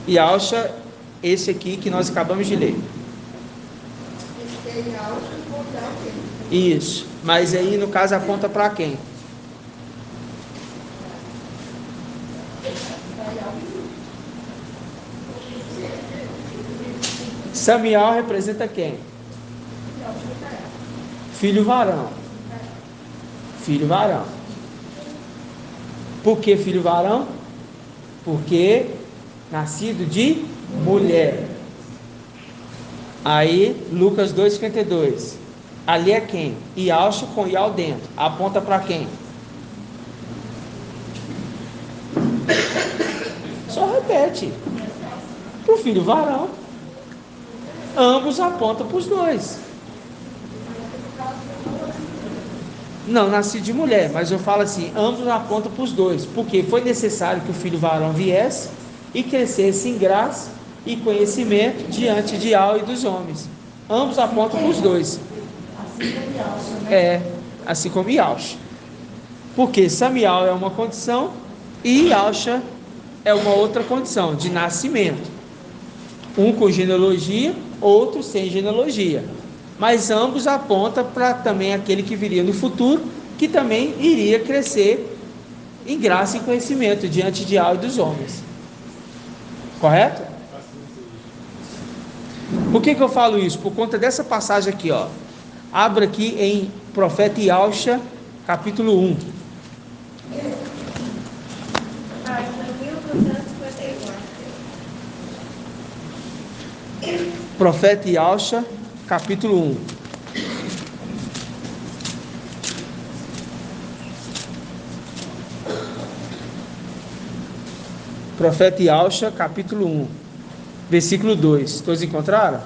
Yalcha, esse aqui que nós acabamos de ler. Isso. Mas aí no caso aponta para quem? Samuel representa quem? Filho varão. Filho varão. Por que filho varão? Porque nascido de mulher. Aí, Lucas 2,52. Ali é quem? Yalcha com Ial dentro. Aponta para quem? Só repete. Para o filho varão. Ambos apontam para os dois. Não, nasci de mulher, mas eu falo assim, ambos apontam para os dois, porque foi necessário que o filho varão viesse e crescesse em graça e conhecimento diante de Ial e dos homens. Ambos apontam para os dois. Assim como Yalcha, né? Assim como Yalcha. Porque Samuel é uma condição e Yalcha é uma outra condição de nascimento. Um com genealogia, outro sem genealogia. Mas ambos apontam para também aquele que viria no futuro, que também iria crescer em graça e conhecimento diante de Ial e dos homens. Correto? Por que eu falo isso? Por conta dessa passagem aqui, ó. Abra aqui em Profeta Yalcha, capítulo 1. Profeta Yalcha, capítulo 1. Profeta Yalcha, capítulo 1, versículo 2. Todos encontraram?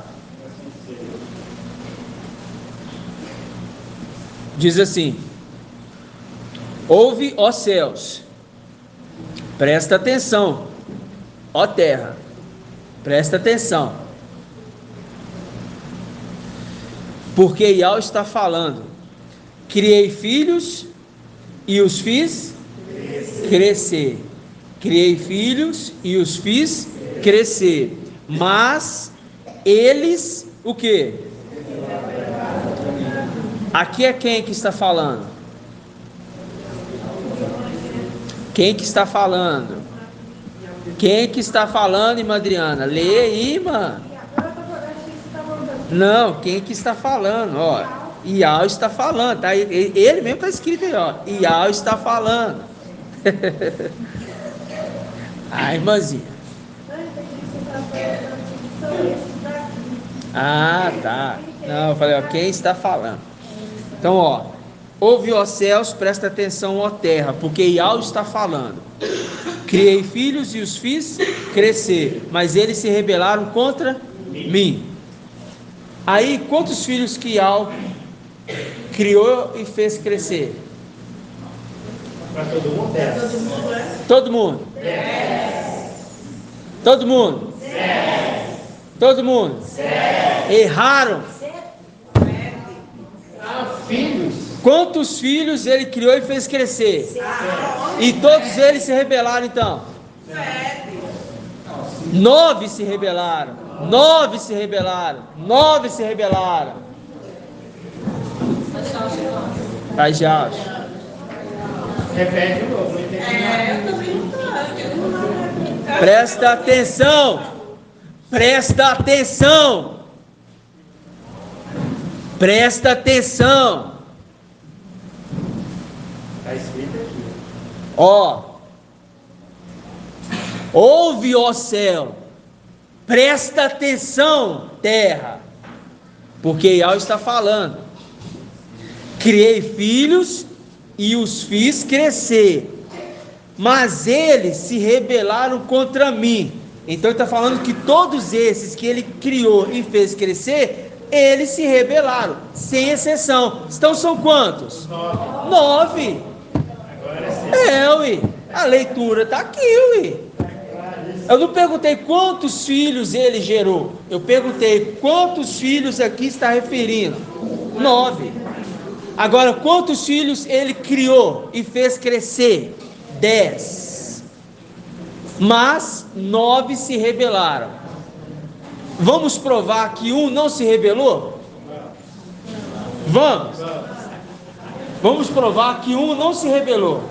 Diz assim: ouve, ó céus, presta atenção, ó terra, presta atenção. Porque Ial está falando: criei filhos e os fiz crescer. Criei filhos e os fiz crescer. Mas eles, o quê? Aqui é quem que está falando? Quem que está falando? Quem que está falando, irmã Adriana? Lê aí, irmã. Não, quem que está falando? Ó, Ial está falando, tá? Ele mesmo está escrito aí, ó. Ial está falando. Ah, irmãzinha. Ah, tá. Não, eu falei, ó, quem está falando? Então, ó, ouve, ó céus, presta atenção, ó terra, porque Ial está falando. Criei filhos e os fiz crescer, mas eles se rebelaram contra mim. Aí, quantos filhos que Ial criou e fez crescer? Para todo mundo? 10. Todo mundo? 10. Todo mundo? 10. Todo mundo? 10. Erraram. Filhos. Quantos filhos ele criou e fez crescer? E todos eles se rebelaram então? 9 se rebelaram. 9 se rebelaram. 9 se rebelaram. Vai, já. Repete de novo, não entendi nada. Presta atenção. Presta atenção. Presta atenção. Está escrito aqui. Ó. Ouve, ó céu. Presta atenção, terra. Porque Ial está falando. Criei filhos e os fiz crescer, mas eles se rebelaram contra mim. Então ele está falando que todos esses que ele criou e fez crescer, eles se rebelaram, sem exceção. Então são quantos? 9. Agora sim. Ué. A leitura está aqui, ué. Eu não perguntei quantos filhos ele gerou. Eu perguntei quantos filhos aqui está referindo. 9. Agora, quantos filhos ele criou e fez crescer? 10. Mas 9 se rebelaram. Vamos provar que um não se rebelou? Vamos provar que um não se rebelou.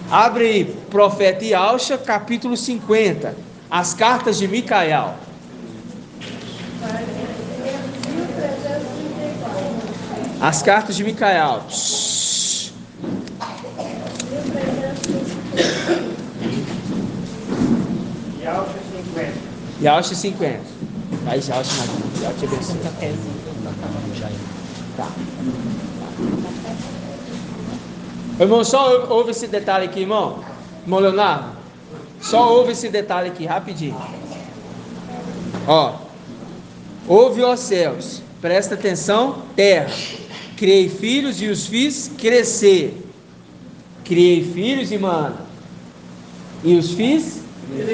Abre aí, profeta Yalcha, capítulo 50, as cartas de Micael. As cartas de Micael. Yalcha 50. Vai, Yalcha, Yalcha abençoe. Tá. Irmão, só ouve esse detalhe aqui, irmão. Irmão Leonardo, só ouve esse detalhe aqui, rapidinho. Ó, ouve, ó céus, presta atenção, terra. Criei filhos e os fiz crescer. Criei filhos, irmão, e os fiz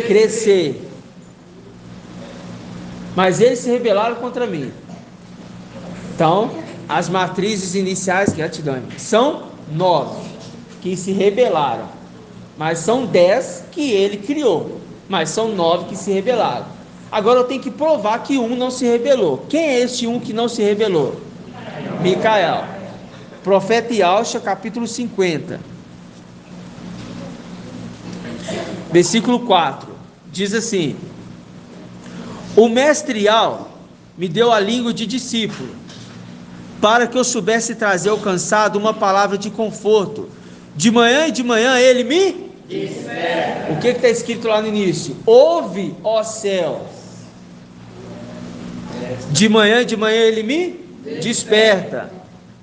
crescer. Mas eles se rebelaram contra mim. Então, as matrizes iniciais, gratidão, são 9 que se rebelaram, mas são 10 que ele criou, mas são 9 que se rebelaram. Agora eu tenho que provar que um não se rebelou. Quem é este um que não se rebelou? Micael. Profeta Yalcha, capítulo 50, versículo 4, diz assim: o mestre Yal me deu a língua de discípulo, para que eu soubesse trazer ao cansado uma palavra de conforto. De manhã e de manhã ele me desperta. O que está escrito lá no início? Ouve, ó céus. De manhã e de manhã ele me desperta.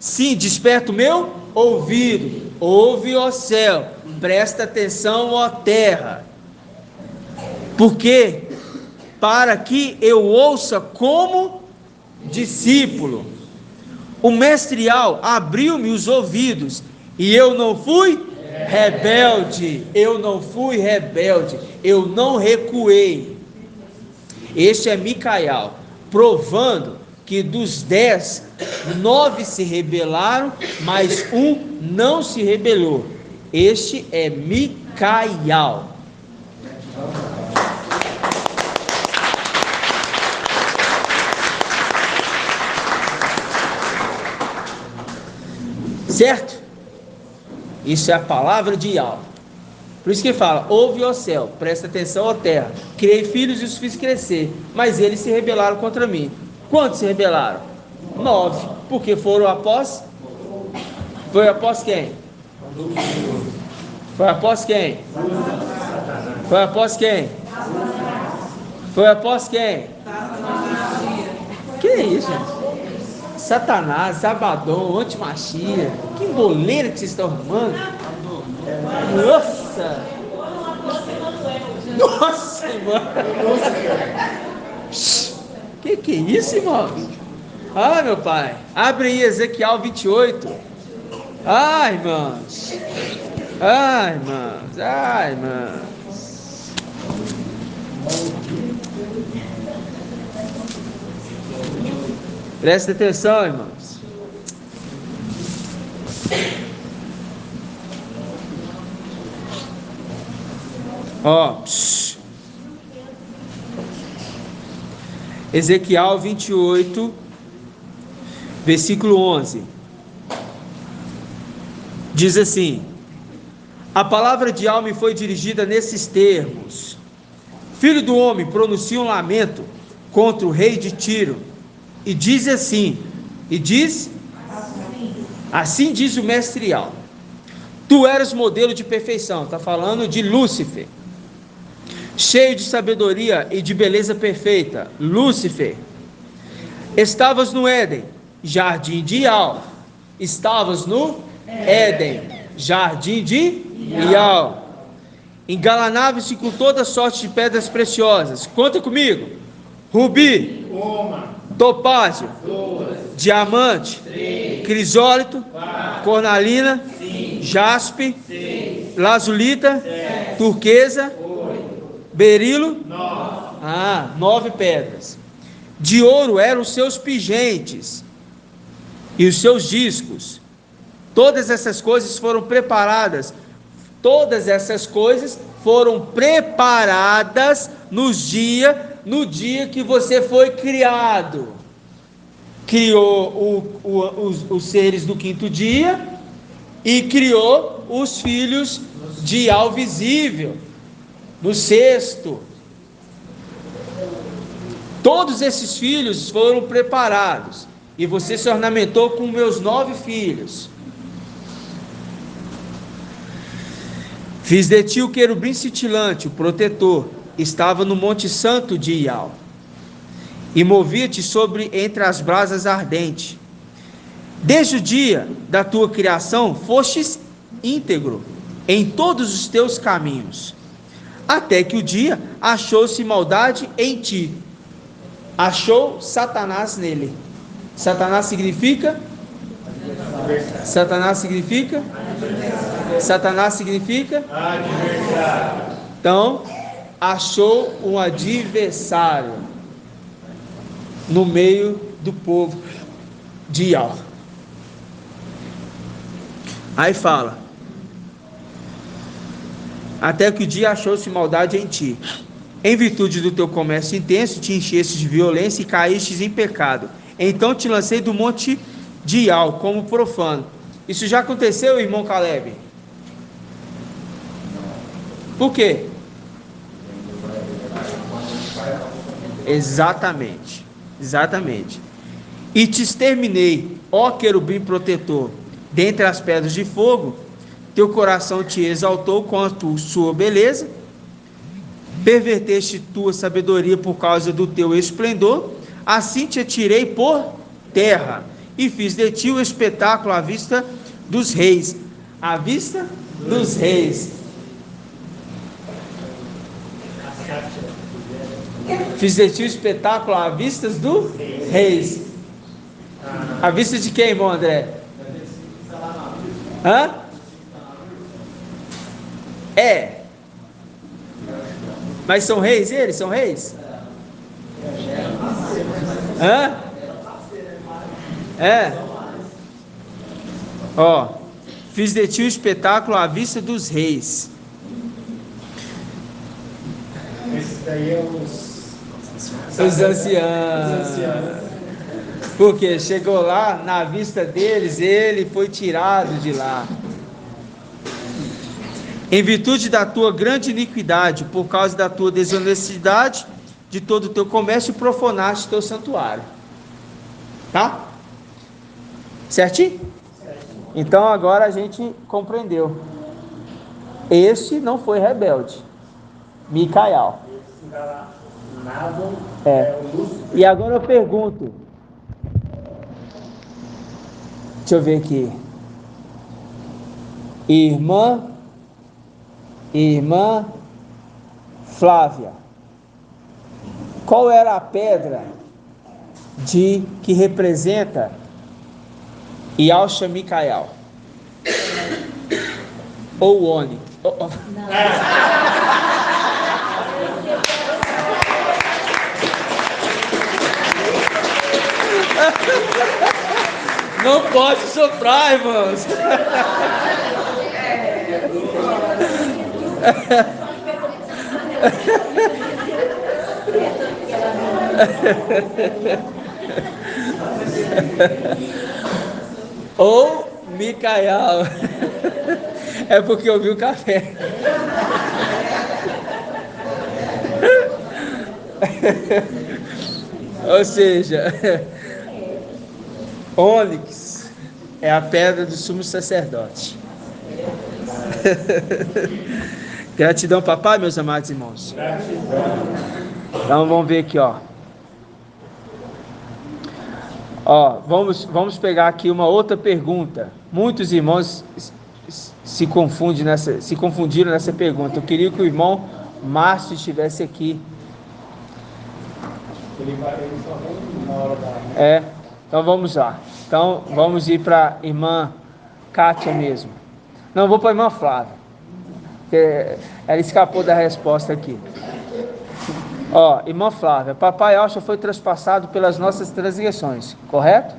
Sim, desperta o meu ouvido. Ouve, ó céu. Presta atenção, ó terra. Porque para que eu ouça como discípulo. O mestre Yal abriu-me os ouvidos, e eu não fui rebelde, eu não recuei. Este é Micael, provando que dos 10, 9 se rebelaram, mas um não se rebelou. Este é Micael. Certo? Isso é a palavra de Yal. Por isso que ele fala: ouve, ó céu, presta atenção, ó terra. Criei filhos e os fiz crescer, mas eles se rebelaram contra mim. Quantos se rebelaram? 9. Porque foram após? Foi após quem? Foi após quem? Foi após quem? Foi após quem? Que é isso, gente? Satanás, Abaddon, Antimachia. Que boleira que vocês estão arrumando. Nossa, irmão. Que é isso, irmão? Ah, meu pai. Abre aí Ezequiel 28. Ai, irmãos. Ai, irmãos. Ai, irmãos. Presta atenção, irmãos. Ó, Ezequiel 28, versículo 11. Diz assim: a palavra de Yal me foi dirigida nesses termos: filho do homem, pronuncia um lamento contra o rei de Tiro, e diz assim, assim diz o mestre Yal: tu eras modelo de perfeição. Está falando de Lúcifer, cheio de sabedoria e de beleza perfeita. Lúcifer, estavas no Éden, jardim de Yal. Estavas no Éden, jardim de Yal. Engalanava-se com toda sorte de pedras preciosas. Conta comigo: rubi, topázio, diamante, crisólito, cornalina, jaspe, lazulita, turquesa, Berilo? 9 pedras. De ouro eram os seus pingentes e os seus discos. Todas essas coisas foram preparadas. Todas essas coisas foram preparadas no dia que você foi criado. Criou os seres do 5º dia e criou os filhos de ao visível no 6º. Todos esses filhos foram preparados e você se ornamentou com meus 9 filhos. Fiz de ti o querubim cintilante, o protetor, estava no monte santo de Ial, e movia-te entre as brasas ardentes. Desde o dia da tua criação, fostes íntegro em todos os teus caminhos, até que o dia achou-se maldade em ti. Achou Satanás nele. Satanás significa? Adversário. Então, achou um adversário no meio do povo de Ial. Aí fala: até que o dia achou-se maldade em ti. Em virtude do teu comércio intenso, te enchestes de violência e caístes em pecado. Então te lancei do monte de Ial como profano. Isso já aconteceu, irmão Caleb? Por quê? Exatamente. E te exterminei, ó querubim protetor, dentre as pedras de fogo. Teu coração te exaltou quanto sua beleza. Perverteste tua sabedoria por causa do teu esplendor. Assim te atirei por terra e fiz de ti o espetáculo à vista dos reis. À vista dos reis. Fiz de ti o espetáculo à vista dos reis. À vista de quem, irmão André? Hã? É. Mas são reis eles? São reis? Hã? É. Ó. Fiz de ti o espetáculo à vista dos reis. Esses daí é os anciãos. Porque chegou lá, na vista deles, ele foi tirado de lá. Em virtude da tua grande iniquidade, por causa da tua desonestidade, de todo o teu comércio, profanaste teu santuário. Tá? Certinho? Então agora a gente compreendeu. Este não foi rebelde. Micael. E agora eu pergunto. Deixa eu ver aqui. Irmã Flávia, qual era a pedra que representa Yalcha Micael? Ou Ônix? Não pode soprar, irmãos. Ou Micael. É porque eu vi o café. Ou seja, Ônix é a pedra do sumo sacerdote. Gratidão, papai, meus amados irmãos. Então vamos ver aqui, ó. Vamos pegar aqui uma outra pergunta. Muitos irmãos se confundiram nessa pergunta. Eu queria que o irmão Márcio estivesse aqui. Então vamos lá. Então vamos ir para a irmã Kátia mesmo. Não, vou para a irmã Flávia, porque ela escapou da resposta aqui. Ó, irmã Flávia, papai Alcha foi traspassado pelas nossas transgressões, correto?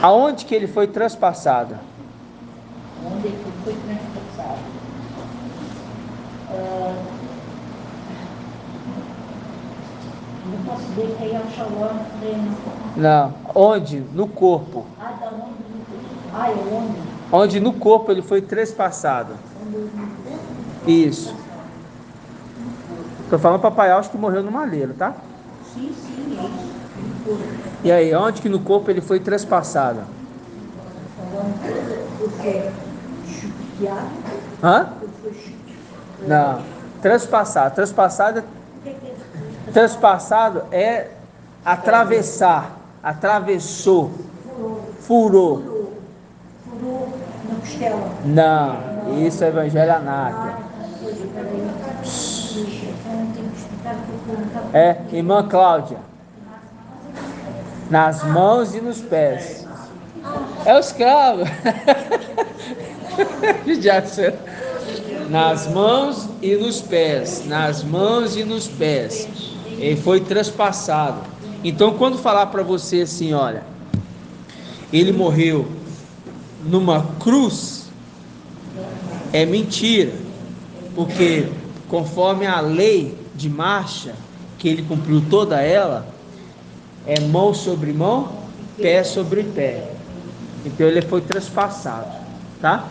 Aonde que ele foi traspassado? Onde ele foi traspassado? Não posso ver que aí Alcha agora não. Onde? No corpo. Da onde? É onde? Onde no corpo ele foi trespassado. Isso. Estou falando papai Alcha que morreu no maleiro, tá? Sim, é isso. E aí, onde que no corpo ele foi trespassado? Hã? Não. Trespassado. Trespassado é atravessar. Atravessou. Furou. Furou na costela. Não. Isso é evangelho anáquia. Irmã Cláudia. Nas mãos e nos pés. É o escravo. Nas mãos e nos pés. Nas mãos e nos pés. Ele foi traspassado. Então, quando falar para você assim, olha, ele morreu numa cruz, é mentira. Porque conforme a lei de marcha, que ele cumpriu toda ela, é mão sobre mão, pé sobre pé. Então ele foi traspassado, tá?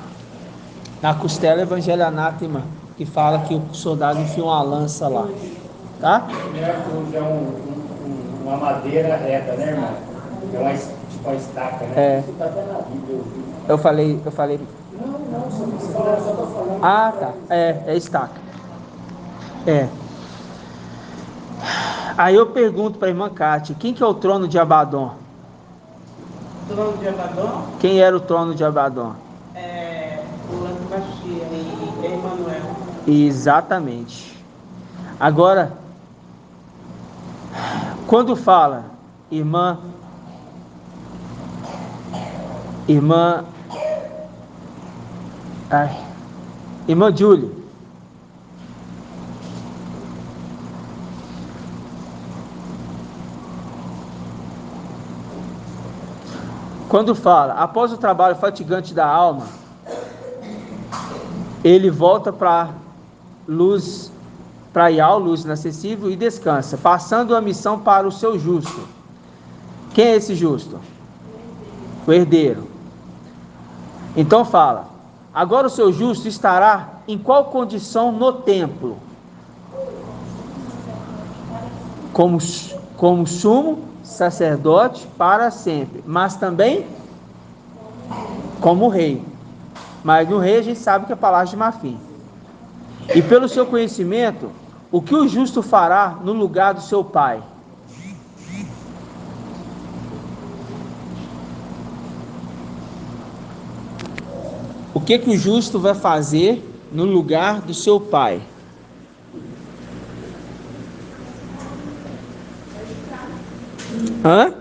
Na costela evangelho anátima, que fala que o soldado enfiou uma lança lá, tá? É uma madeira reta, né, irmão? É tipo uma estaca, né? É. Isso tá até na Bíblia. Eu falei. Não, só tô falando. Ah, tá. É estaca. Aí eu pergunto para a irmã Cátia, quem que é o trono de Abaddon? Trono de Abaddon? Quem era o trono de Abaddon? O Antibachia e Emmanuel. Exatamente. Agora, quando fala irmã Júlia, quando fala, após o trabalho fatigante da alma, ele volta para luz, para Ial, luz inacessível, e descansa, passando a missão para o seu justo. Quem é esse justo? O herdeiro. Então fala, agora o seu justo estará em qual condição no templo? Como sumo sacerdote para sempre, mas também como rei. Mas no rei a gente sabe que é palácio de marfim. E pelo seu conhecimento, o que o justo fará no lugar do seu pai? O que o justo vai fazer no lugar do seu pai? Hã?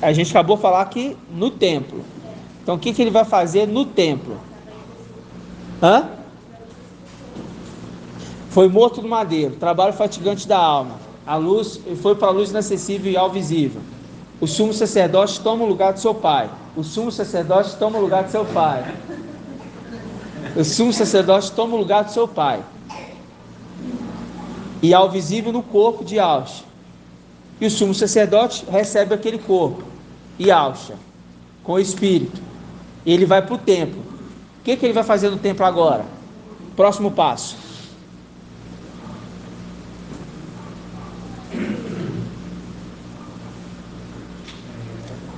A gente acabou de falar aqui no templo. Então o que ele vai fazer no templo? Hã? Foi morto no madeiro, trabalho fatigante da alma. A luz, foi para a luz inacessível e ao visível. O sumo sacerdote toma o lugar do seu pai. O sumo sacerdote toma o lugar do seu pai. O sumo sacerdote toma o lugar do seu pai. E ao visível no corpo de Alcha. E o sumo sacerdote recebe aquele corpo e Alcha com o espírito. E ele vai para o templo. O que ele vai fazer no templo agora? Próximo passo.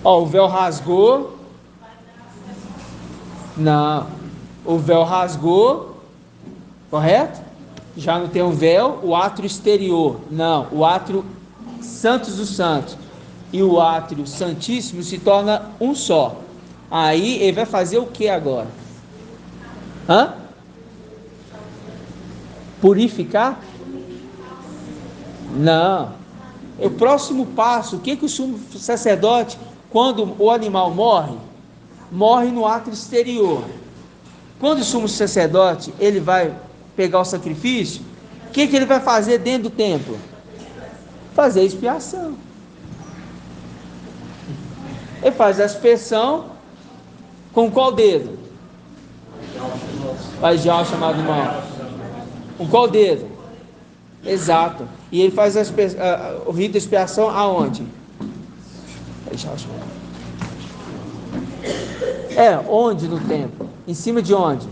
O véu rasgou. Não. O véu rasgou. Correto? Já não tem o véu. O átrio exterior. Não. O átrio Santos dos Santos e o átrio Santíssimo se torna um só. Aí ele vai fazer o que agora? Purificar? Não. O próximo passo, o que o sumo sacerdote, quando o animal morre no átrio exterior. Quando o sumo sacerdote ele vai pegar o sacrifício, o que ele vai fazer dentro do templo? Fazer a expiação. Ele faz a aspersão com qual dedo? Faz já o chamado mão. Com qual dedo? Exato. E ele faz o rito de expiação aonde? Onde no templo? Em cima de onde?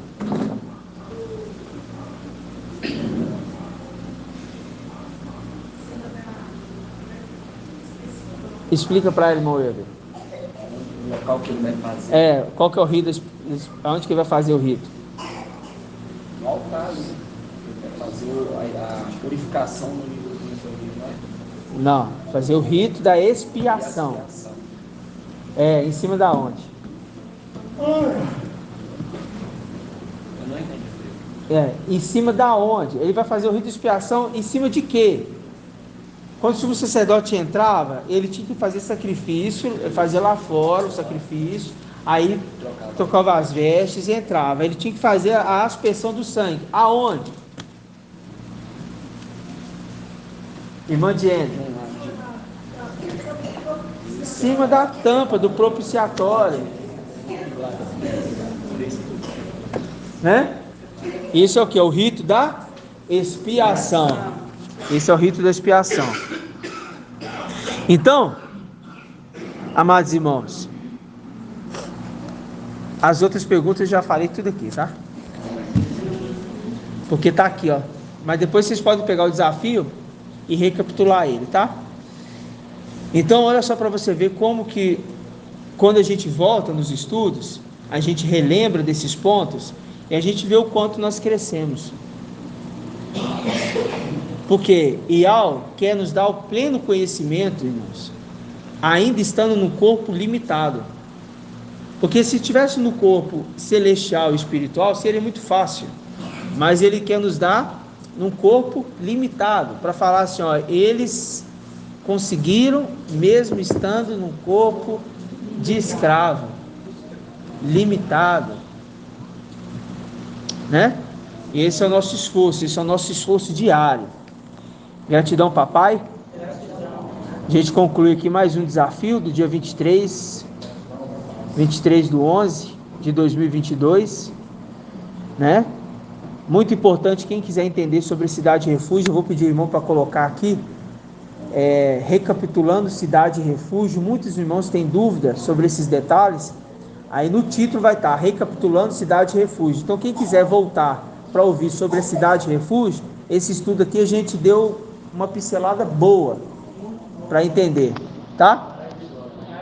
Explica para ele, irmão Weber. O local que ele vai fazer. Qual que é o rito? Aonde que ele vai fazer o rito? No altar, ele vai fazer a purificação no nível do livro, Não, fazer o rito da expiação. Em cima da onde? Eu não entendi. Em cima da onde? Ele vai fazer o rito de expiação em cima de quê? Quando o sumo sacerdote entrava, ele tinha que fazer sacrifício, fazer lá fora o sacrifício, aí trocava as vestes e entrava. Ele tinha que fazer a aspersão do sangue. Aonde? Irmã Diene. Em cima da tampa do propiciatório. Né? Isso é o que? O rito da expiação. Esse é o rito da expiação. Então, amados irmãos, as outras perguntas eu já falei tudo aqui, tá? Porque tá aqui, ó. Mas depois vocês podem pegar o desafio e recapitular ele, tá? Então, olha só para você ver como que quando a gente volta nos estudos, a gente relembra desses pontos e a gente vê o quanto nós crescemos. Porque Ial quer nos dar o pleno conhecimento, irmãos, ainda estando num corpo limitado. Porque se estivesse no corpo celestial e espiritual, seria muito fácil. Mas ele quer nos dar num corpo limitado, para falar assim, ó, eles conseguiram, mesmo estando num corpo de escravo, limitado, né? E esse é o nosso esforço, esse é o nosso esforço diário. Gratidão, papai. A gente conclui aqui mais um desafio do dia 23 do 11 de 2022, né? Muito importante, quem quiser entender sobre cidade e refúgio, eu vou pedir ao irmão para colocar aqui, recapitulando cidade e refúgio. Muitos irmãos têm dúvida sobre esses detalhes, aí no título vai estar recapitulando cidade e refúgio. Então quem quiser voltar para ouvir sobre a cidade e refúgio, esse estudo aqui a gente deu uma pincelada boa para entender, tá?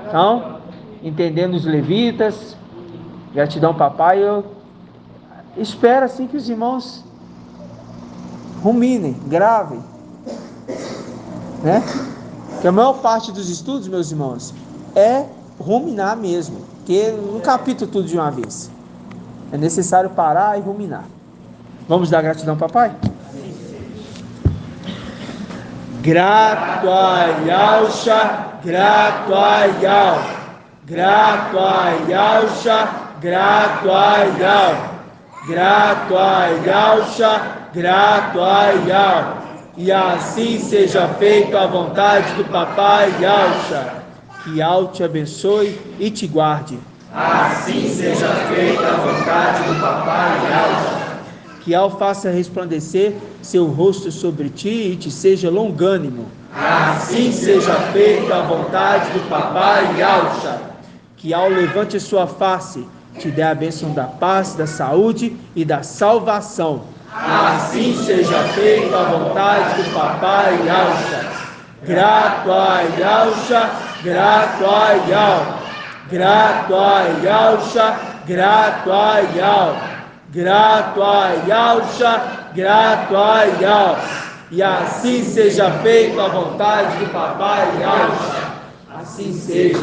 Então, entendendo os levitas, gratidão, papai. Eu espero assim que os irmãos ruminem, gravem, né? Que a maior parte dos estudos, meus irmãos, é ruminar mesmo, porque não capítulo tudo de uma vez, é necessário parar e ruminar. Vamos dar gratidão, papai? Grato a Yahusha, grato a Yah, grato a Yahusha, grato a Yah, grato a Yahusha, grato a Yah. E assim seja feito a vontade do papai Yahusha. Que Yah te abençoe e te guarde. Assim seja feita a vontade do papai Yahusha. Que Yah faça resplandecer seu rosto sobre ti e te seja longânimo. Assim seja feita a vontade do papai Yahusha. Que Yah levante a sua face, te dê a bênção da paz, da saúde e da salvação. Assim seja feita a vontade do papai Yahusha. Grato a Yahusha, grato a Yah, grato a Yahusha, grato a Yah, grato a Yahusha, grato a Yah. E assim seja feita a vontade do papai Yahusha. Assim seja.